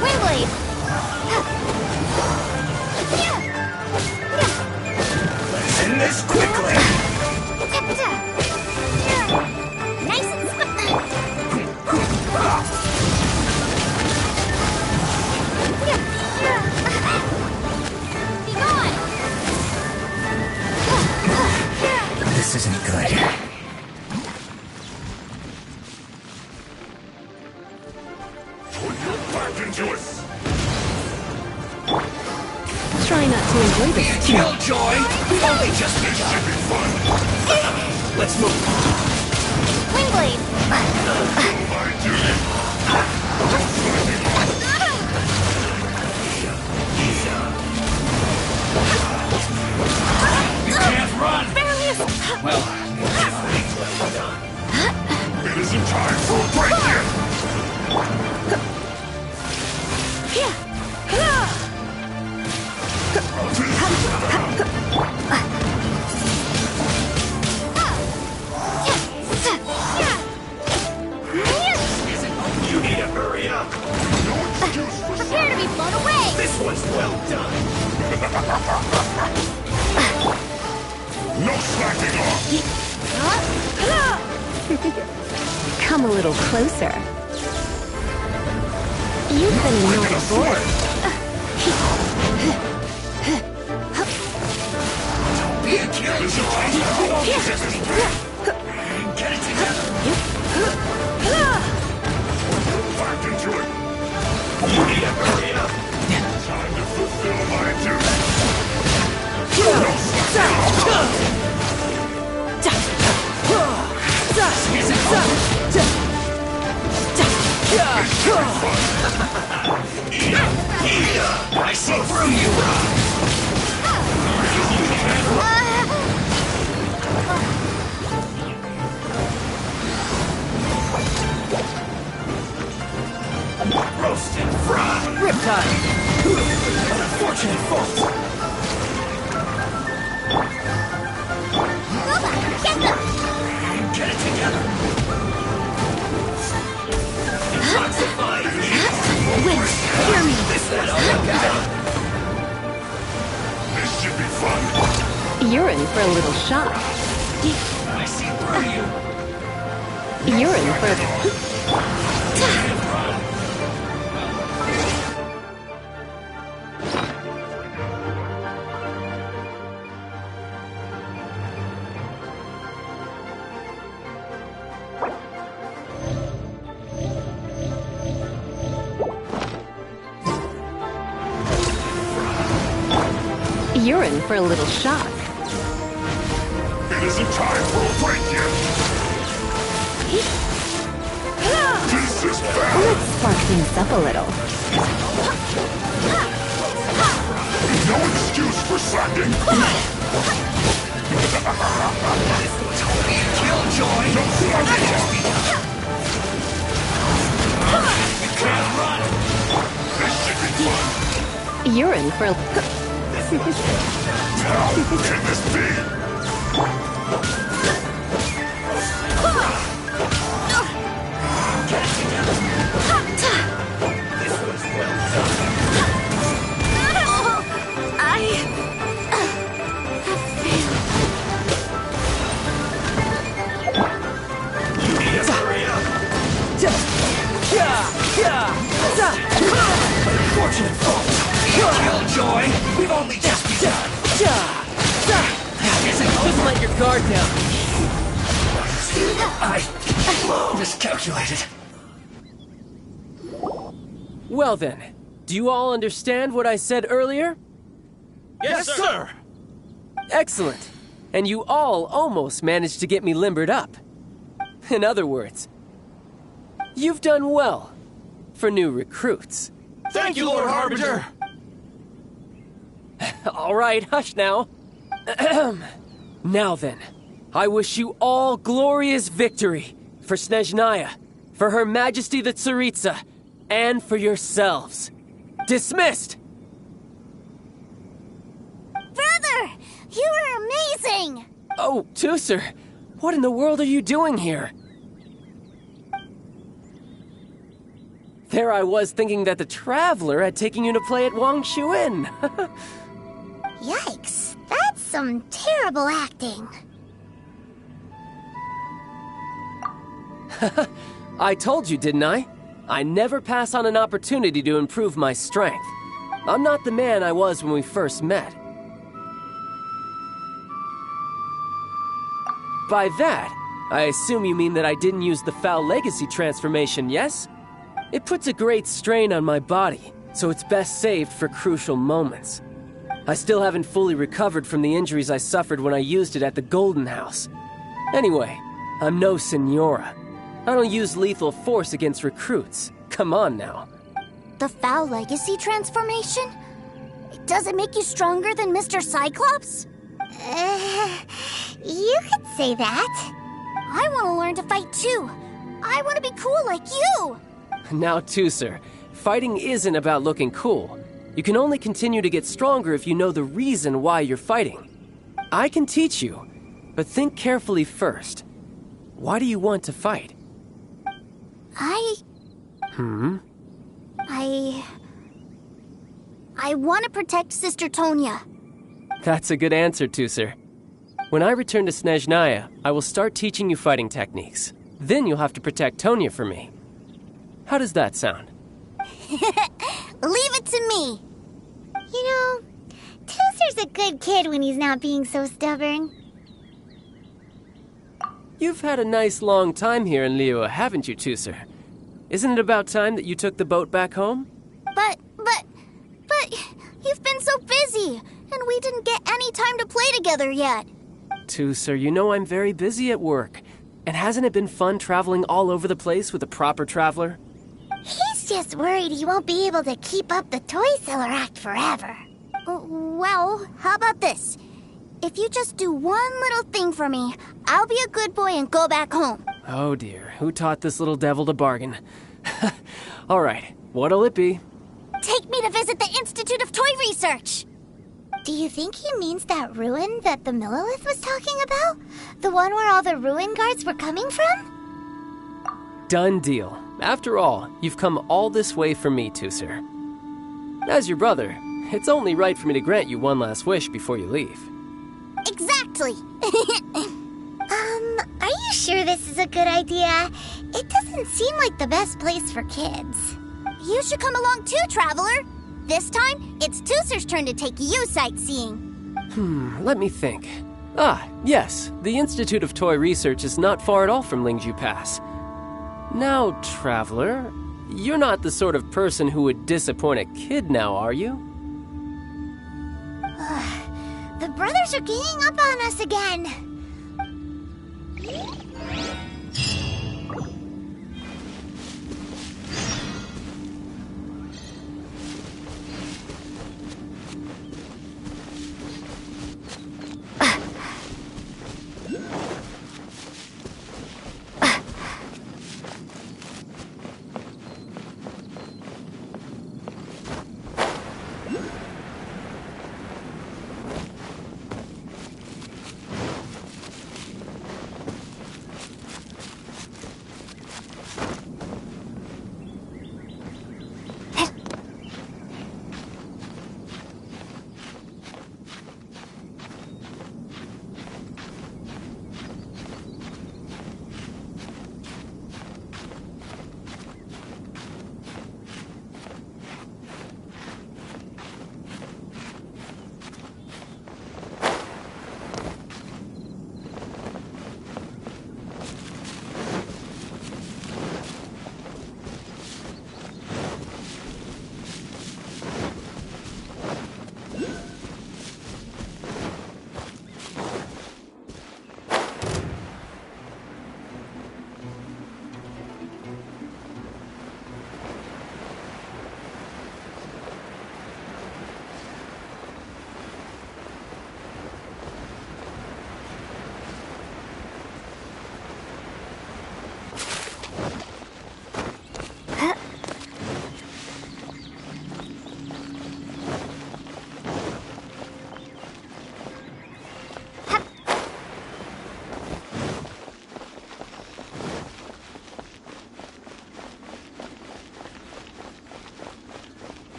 Wingblade! Let's end this quickly. Nice and swiftly! Be gone! This isn't good. Back into it. Try not to enjoy this too much. Killjoy! We've only just begun. Let's move. Wingblade! You can't run! Well, it isn't time for a break yet! You need to hurry up! Prepare to be blown away! This one's well done! No slacking off! Come a little closer. You've been knocked bored. Be a killjoy! Get it together! Back into it! You need to hurry up! Time to fulfill my duty! I see through you! Roast and fried! Riptide! Unfortunate fault! Get them! Get it together! Detoxify! Wait, hear me. Is that all you got? This should be fun! You're in for a little shock. I see through you! You're in for You're in for a little shock. It isn't time for a break yet! This is bad! Let's spark things up a little. No excuse for slacking! Killjoy! No slacking! You can't run! This should be fun! You're in for a... Now, can this be? Get it together! This was well done! I have failed. You need to hurry up! Unfortunate fault! Killjoy! We've only just begun! Just let your guard down. I miscalculated. Well then, do you all understand what I said earlier? Yes, sir! Excellent. And you all almost managed to get me limbered up. In other words, you've done well for new recruits. Thank you, Lord Harbinger! All right, hush now. Now then, I wish you all glorious victory for Snezhnaya, for Her Majesty the Tsaritsa, and for yourselves. Dismissed! Brother! You are amazing! Oh, Tusser, what in the world are you doing here? There I was thinking that the Traveler had taken you to play at Wangshuin. Yikes, that's some terrible acting. I told you, didn't I? I never pass on an opportunity to improve my strength. I'm not the man I was when we first met. By that, I assume you mean that I didn't use the Foul Legacy transformation, yes? It puts a great strain on my body, so it's best saved for crucial moments. I still haven't fully recovered from the injuries I suffered when I used it at the Golden House. Anyway, I'm no Senora. I don't use lethal force against recruits. Come on now. The Foul Legacy transformation? Does it make you stronger than Mr. Cyclops? You could say that. I want to learn to fight too. I want to be cool like you. Now, Tusser, fighting isn't about looking cool. You can only continue to get stronger if you know the reason why you're fighting. I can teach you, but think carefully first. Why do you want to fight? I want to protect Sister Tonya. That's a good answer, Tusser. When I return to Snezhnaya, I will start teaching you fighting techniques. Then you'll have to protect Tonya for me. How does that sound? Leave it to me. You know, Tusser's a good kid when he's not being so stubborn. You've had a nice long time here in Liyue, haven't you, Tusser? Isn't it about time that you took the boat back home? But you've been so busy, and we didn't get any time to play together yet. Tusser, you know I'm very busy at work. And hasn't it been fun traveling all over the place with a proper traveler? He's just worried he won't be able to keep up the toy seller act forever. Well, how about this? If you just do one little thing for me, I'll be a good boy and go back home. Oh dear, who taught this little devil to bargain? All right, what'll it be? Take me to visit the Institute of Toy Research. Do you think he means that ruin that the Millilith was talking about? The one where all the ruin guards were coming from? Done deal. After all, you've come all this way for me, Tusser. As your brother, it's only right for me to grant you one last wish before you leave. Exactly. Are you sure this is a good idea? It doesn't seem like the best place for kids. You should come along too, Traveler. This time, it's Tusser's turn to take you sightseeing. Let me think. Ah, yes, the Institute of Toy Research is not far at all from Lingju Pass. Now, Traveler, you're not the sort of person who would disappoint a kid now, are you? The brothers are ganging up on us again.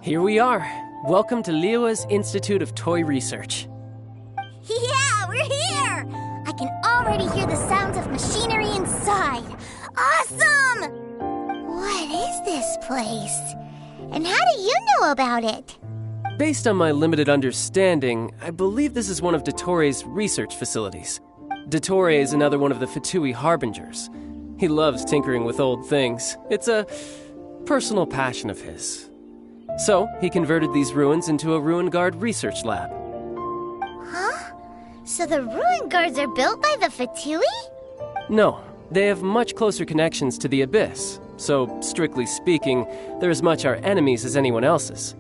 Here we are. Welcome to Liyue's Institute of Toy Research. Yeah, we're here! I can already hear the sounds of machinery inside. Awesome! What is this place? And how do you know about it? Based on my limited understanding, I believe this is one of Dottoro's research facilities. Dottore is another one of the Fatui Harbingers. He loves tinkering with old things. It's a personal passion of his. So, he converted these ruins into a Ruin Guard research lab. Huh? So the ruin guards are built by the Fatui? No, they have much closer connections to the Abyss. So, strictly speaking, they're as much our enemies as anyone else's.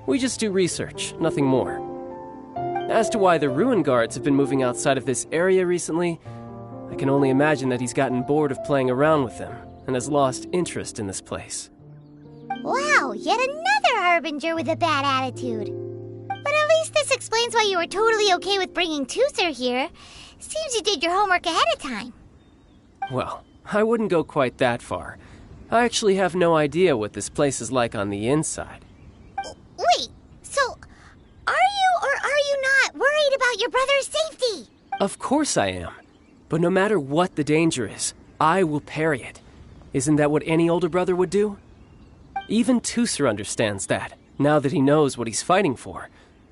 We just do research, nothing more. As to why the Ruin Guards have been moving outside of this area recently, I can only imagine that he's gotten bored of playing around with them and has lost interest in this place. Wow, yet another Harbinger with a bad attitude. But at least this explains why you were totally okay with bringing Tusser here. Seems you did your homework ahead of time. Well, I wouldn't go quite that far. I actually have no idea what this place is like on the inside. Wait, so are you or are you not your brother's safety! Of course I am. But no matter what the danger is, I will parry it. Isn't that what any older brother would do? Even Tooser understands that, now that he knows what he's fighting for.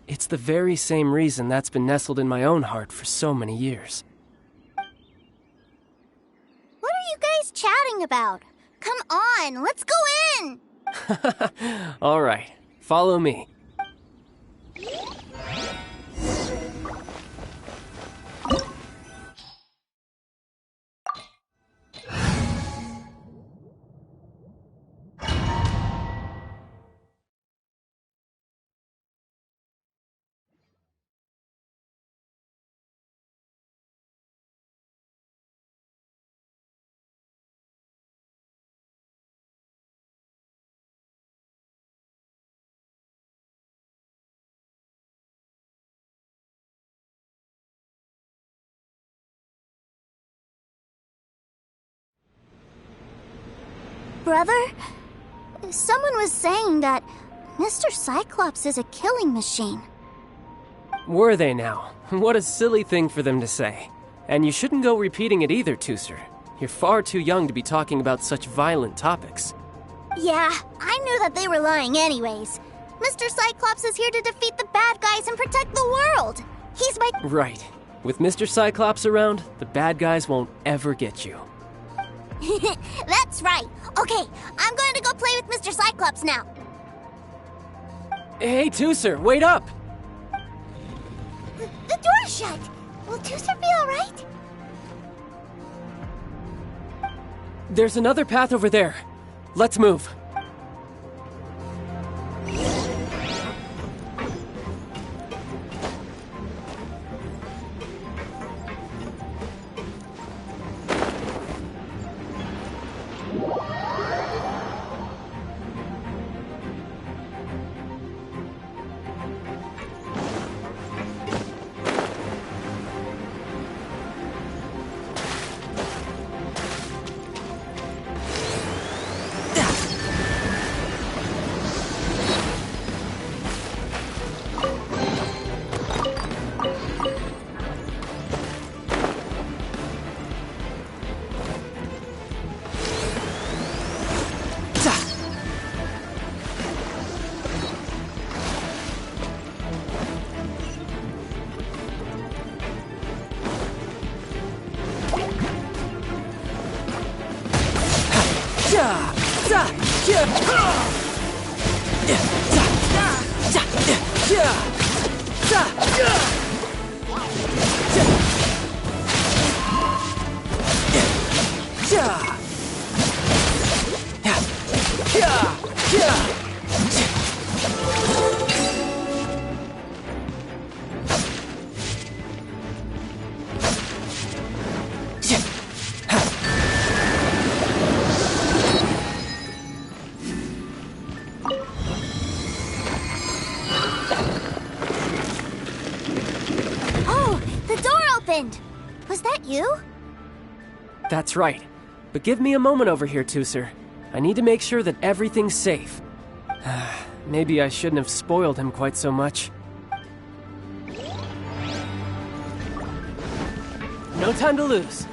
It's the very same reason that's been nestled in my own heart for so many years. What are you guys chatting about? Come on, let's go in! All right, follow me. Brother, someone was saying that Mr. Cyclops is a killing machine. Were they now? What a silly thing for them to say. And you shouldn't go repeating it either, Tooser. You're far too young to be talking about such violent topics. Yeah, I knew that they were lying anyways. Mr. Cyclops is here to defeat the bad guys and protect the world. He's my... Right. With Mr. Cyclops around, the bad guys won't ever get you. That's right. Okay, I'm going to go play with Mr. Cyclops now. Hey, Tooser, wait up! The door's shut. Will Tooser be alright? There's another path over there. Let's move. Was that you? That's right. But give me a moment over here, Tooser. I need to make sure that everything's safe. Maybe I shouldn't have spoiled him quite so much. No time to lose.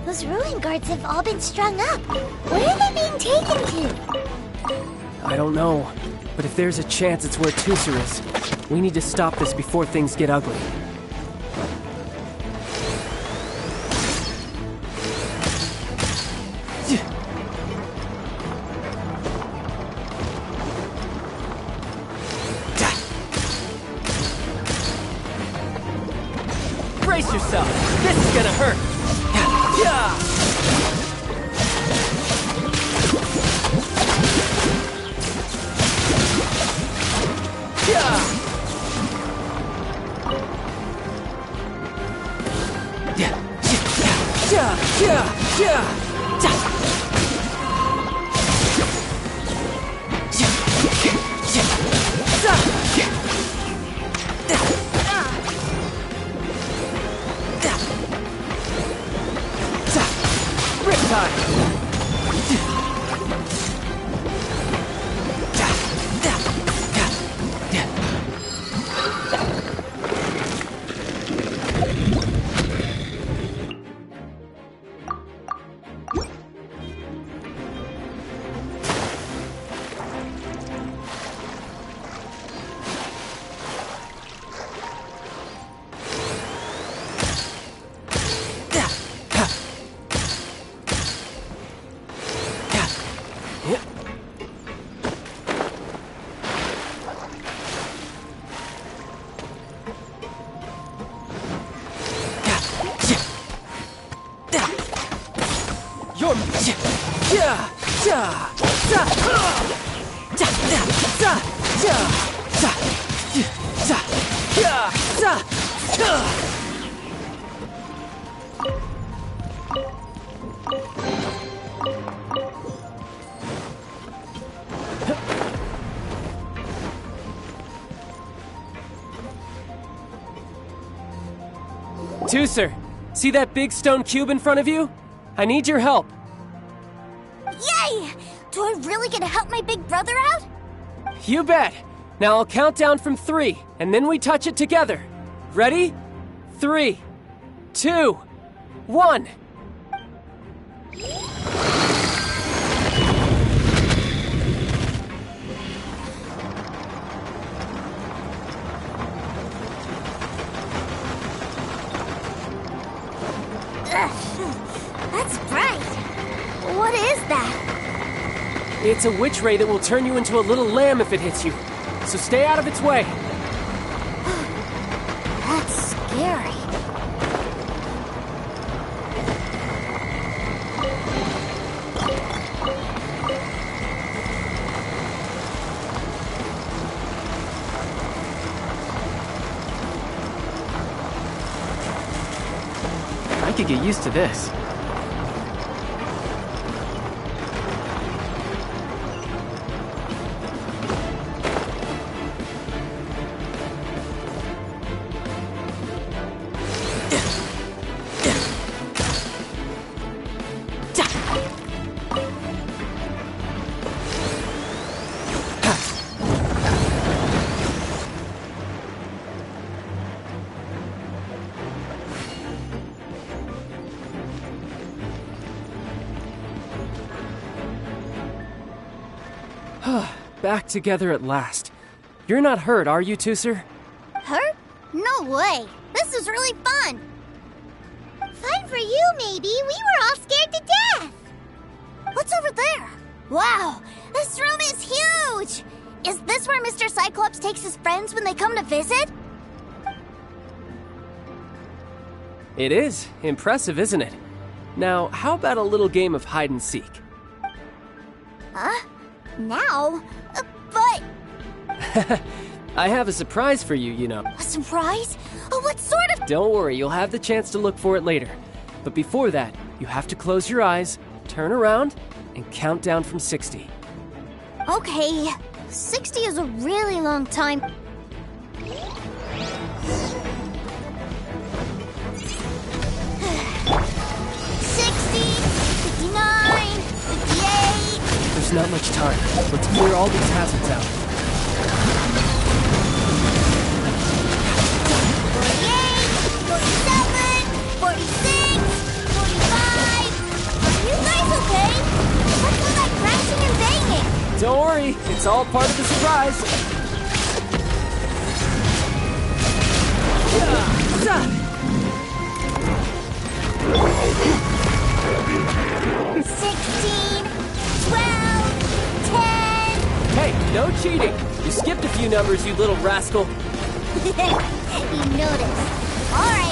Those ruin guards have all been strung up. Where are they being taken to? I don't know. But if there's a chance it's where Tooser is, we need to stop this before things get ugly. Brace yourself! This is gonna hurt! Tooser, see that big stone cube in front of you? I need your help. Yay! Do I really get to help my big brother out? You bet. Now I'll count down from 3, and then we touch it together. Ready? 3, 2, 1. That's bright. What is that? It's a witch ray that will turn you into a little lamb if it hits you. So stay out of its way. That's scary. I could get used to this. Back together at last. You're not hurt, are you, Tooser? Hurt? No way. This is really fun. Fun for you, maybe. We were all scared to death. What's over there? Wow, this room is huge. Is this where Mr. Cyclops takes his friends when they come to visit? It is. Impressive, isn't it? Now, how about a little game of hide and seek? Huh? Now? But... I have a surprise for you, you know. A surprise? What sort of... Don't worry, you'll have the chance to look for it later. But before that, you have to close your eyes, turn around, and count down from 60. Okay, 60 is a really long time. 59, 58... There's not much time. Let's clear all these hazards out. 47, 46, 45... Are you guys okay? What's all that crashing and banging? Don't worry, it's all part of the surprise. 16, 12, 10... Hey, no cheating! You skipped a few numbers, you little rascal. You noticed. Alright.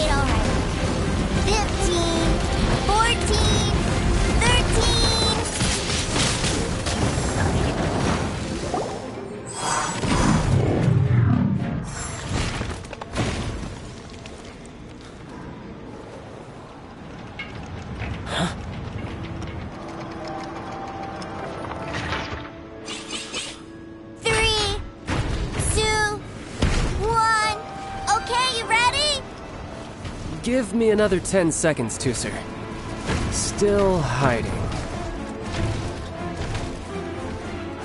15, 14, 13... Give me another 10 seconds, Tooser. Still hiding.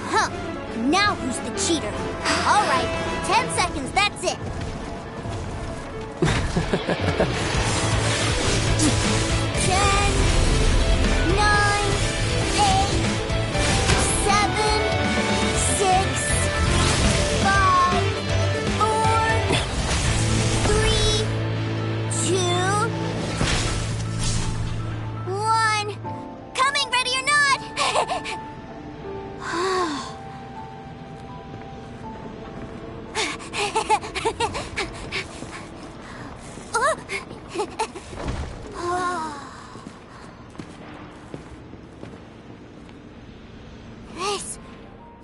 Huh. Now who's the cheater? Alright, 10 seconds, that's it. 10, 9, 8, 7, 6, 5, 4, 3, 2, 1. Coming, ready or not!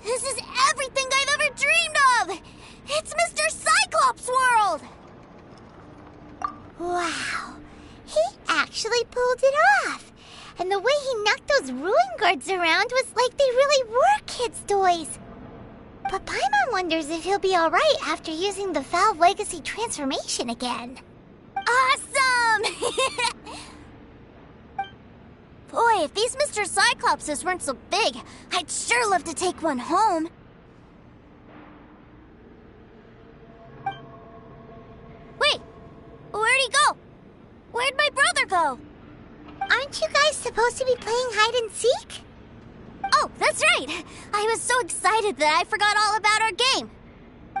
This is everything I've ever dreamed of! guards around was like they really were kids' toys. But Paimon wonders if he'll be alright after using the Valve Legacy transformation again. Awesome! Boy, if these Mr. Cyclopses weren't so big, I'd sure love to take one home. Wait, where'd he go? Where'd my brother go? Aren't you guys supposed to be playing hide and seek? Oh, that's right! I was so excited that I forgot all about our game.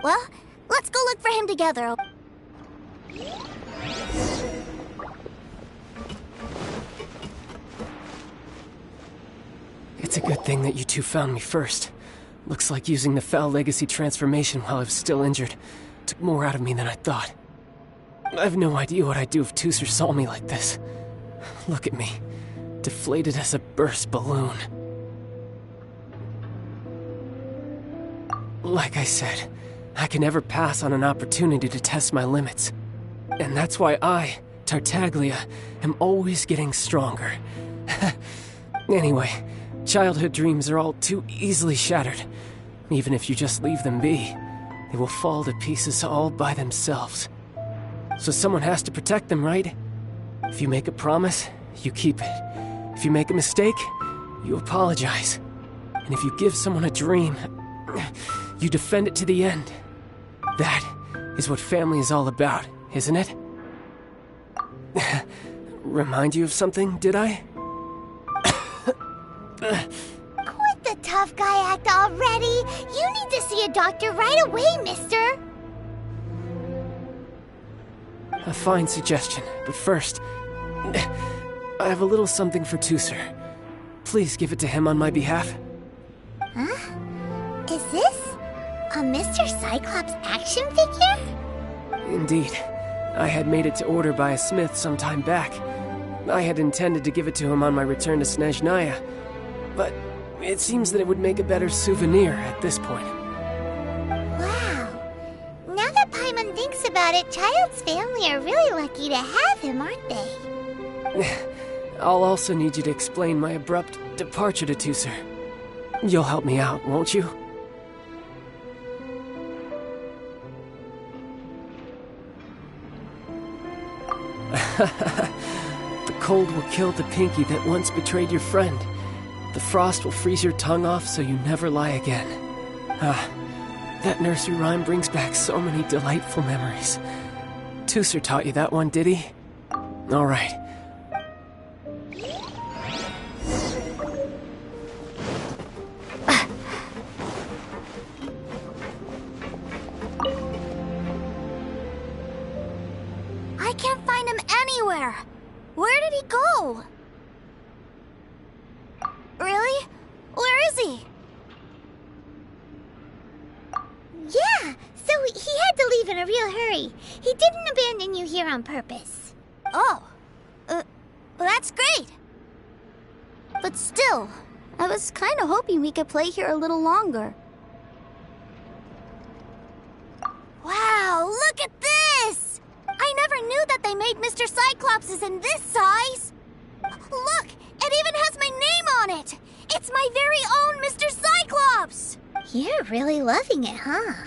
Well, let's go look for him together. It's a good thing that you two found me first. Looks like using the Foul Legacy transformation while I was still injured took more out of me than I thought. I have no idea what I'd do if Tooser saw me like this. Look at me, deflated as a burst balloon. Like I said, I can never pass on an opportunity to test my limits. And that's why I, Tartaglia, am always getting stronger. Anyway, childhood dreams are all too easily shattered. Even if you just leave them be, they will fall to pieces all by themselves. So someone has to protect them, right? If you make a promise, you keep it. If you make a mistake, you apologize. And if you give someone a dream, you defend it to the end. That is what family is all about, isn't it? Remind you of something, did I? Quit the tough guy act already! You need to see a doctor right away, mister! A fine suggestion, but first, I have a little something for Tooser. Please give it to him on my behalf. Huh? Is this a Mr. Cyclops action figure? Indeed. I had made it to order by a smith some time back. I had intended to give it to him on my return to Snezhnaya, but it seems that it would make a better souvenir at this point. Wow. Now that Paimon thinks about it, Childe's family are really lucky to have him, aren't they? I'll also need you to explain my abrupt departure to Tooser. You'll help me out, won't you? The cold will kill the pinky that once betrayed your friend. The frost will freeze your tongue off so you never lie again. Ah, that nursery rhyme brings back so many delightful memories. Tooser taught you that one, did he? All right. I can't find him anywhere. Where did he go? Really? Where is he? Yeah, so he had to leave in a real hurry. He didn't abandon you here on purpose. Oh, that's great. But still, I was kind of hoping we could play here a little longer. Wow, look at this! I never knew that they made Mr. Cyclopses in this size. Look, it even has my name on it. It's my very own Mr. Cyclops. You're really loving it, huh?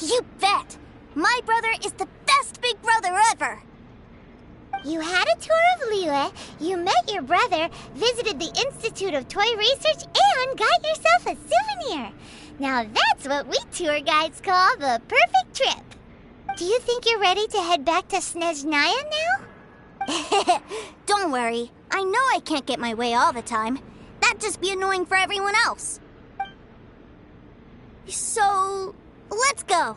You bet. My brother is the best big brother ever. You had a tour of Liyue, you met your brother, visited the Institute of Toy Research, and got yourself a souvenir. Now that's what we tour guides call the perfect trip. Do you think you're ready to head back to Snezhnaya now? Don't worry. I know I can't get my way all the time. That'd just be annoying for everyone else. So, let's go.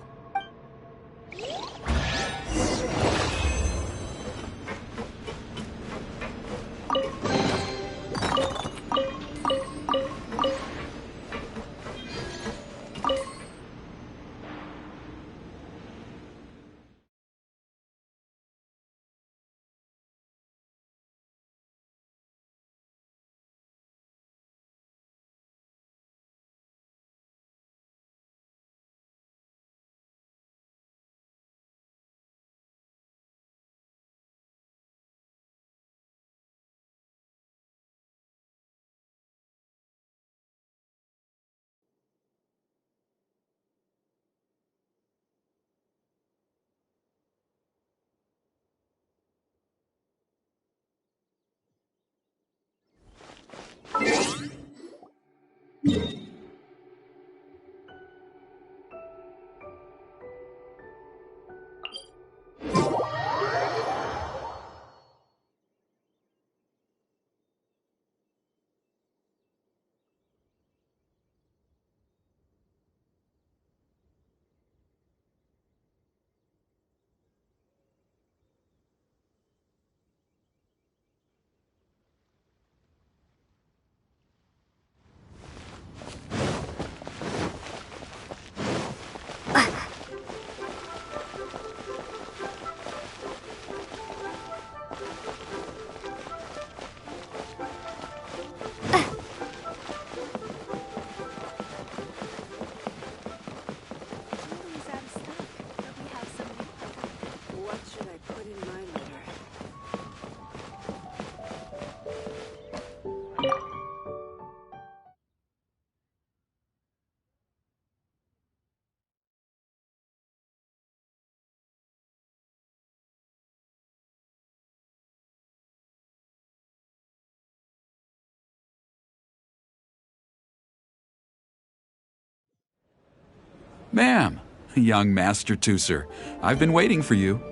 Ma'am, young Master Tooser, I've been waiting for you.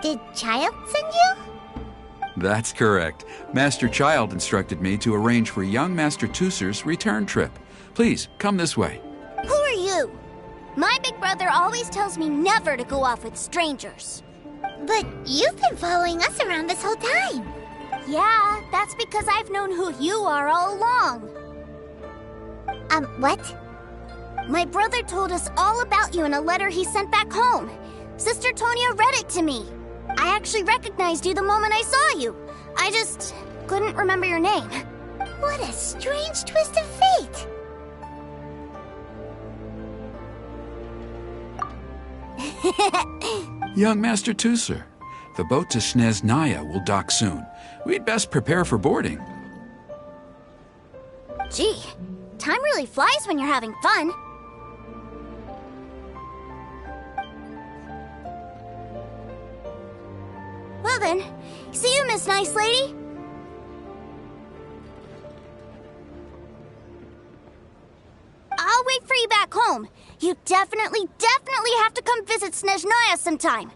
Did Childe send you? That's correct. Master Childe instructed me to arrange for young Master Tooser's return trip. Please, come this way. Who are you? My big brother always tells me never to go off with strangers. But you've been following us around this whole time. Yeah, that's because I've known who you are all along. What? My brother told us all about you in a letter he sent back home. Sister Tonya read it to me. I actually recognized you the moment I saw you. I just couldn't remember your name. What a strange twist of fate. Young Master Tooser, the boat to Snezhnaya will dock soon. We'd best prepare for boarding. Gee, time really flies when you're having fun. Well then, see you, Miss Nice Lady. I'll wait for you back home. You definitely have to come visit Snezhnaya sometime.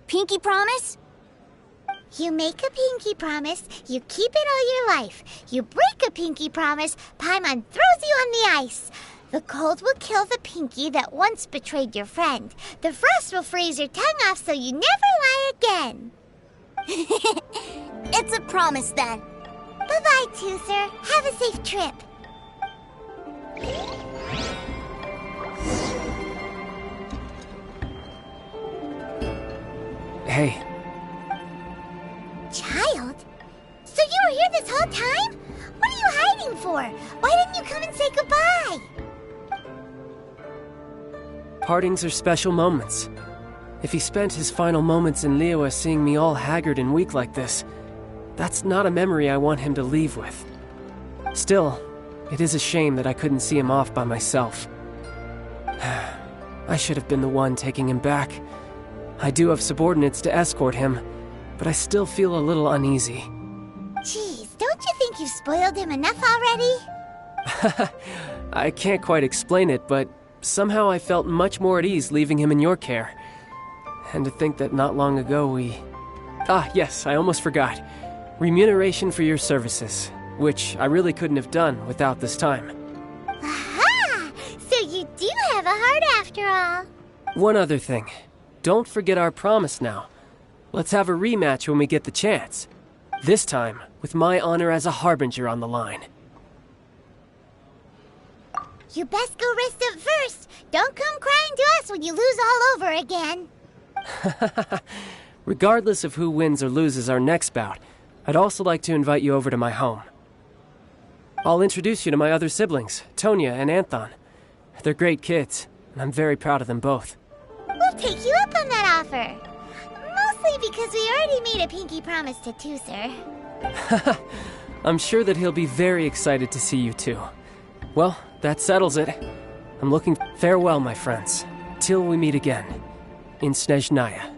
Pinky promise? You make a pinky promise, you keep it all your life. You break a pinky promise, Paimon throws you on the ice. The cold will kill the pinky that once betrayed your friend. The frost will freeze your tongue off so you never lie again. It's a promise then. Bye-bye, Tooser. Have a safe trip. Hey. Childe? So you were here this whole time? What are you hiding for? Why didn't you come and say goodbye? Partings are special moments. If he spent his final moments in Liyue seeing me all haggard and weak like this, that's not a memory I want him to leave with. Still, it is a shame that I couldn't see him off by myself. I should have been the one taking him back. I do have subordinates to escort him, but I still feel a little uneasy. Jeez, don't you think you've spoiled him enough already? I can't quite explain it, but somehow I felt much more at ease leaving him in your care. And to think that not long ago we... yes, I almost forgot. Remuneration for your services, which I really couldn't have done without this time. Aha! So you do have a heart after all. One other thing. Don't forget our promise now. Let's have a rematch when we get the chance. This time, with my honor as a harbinger on the line. You best go rest up first. Don't come crying to us when you lose all over again. Regardless of who wins or loses our next bout, I'd also like to invite you over to my home. I'll introduce you to my other siblings, Tonya and Anthon. They're great kids, and I'm very proud of them both. We'll take you up on that offer. Mostly because we already made a pinky promise to Tooser. I'm sure that he'll be very excited to see you too. Well, that settles it. I'm looking farewell, my friends, till we meet again in Snezhnaya.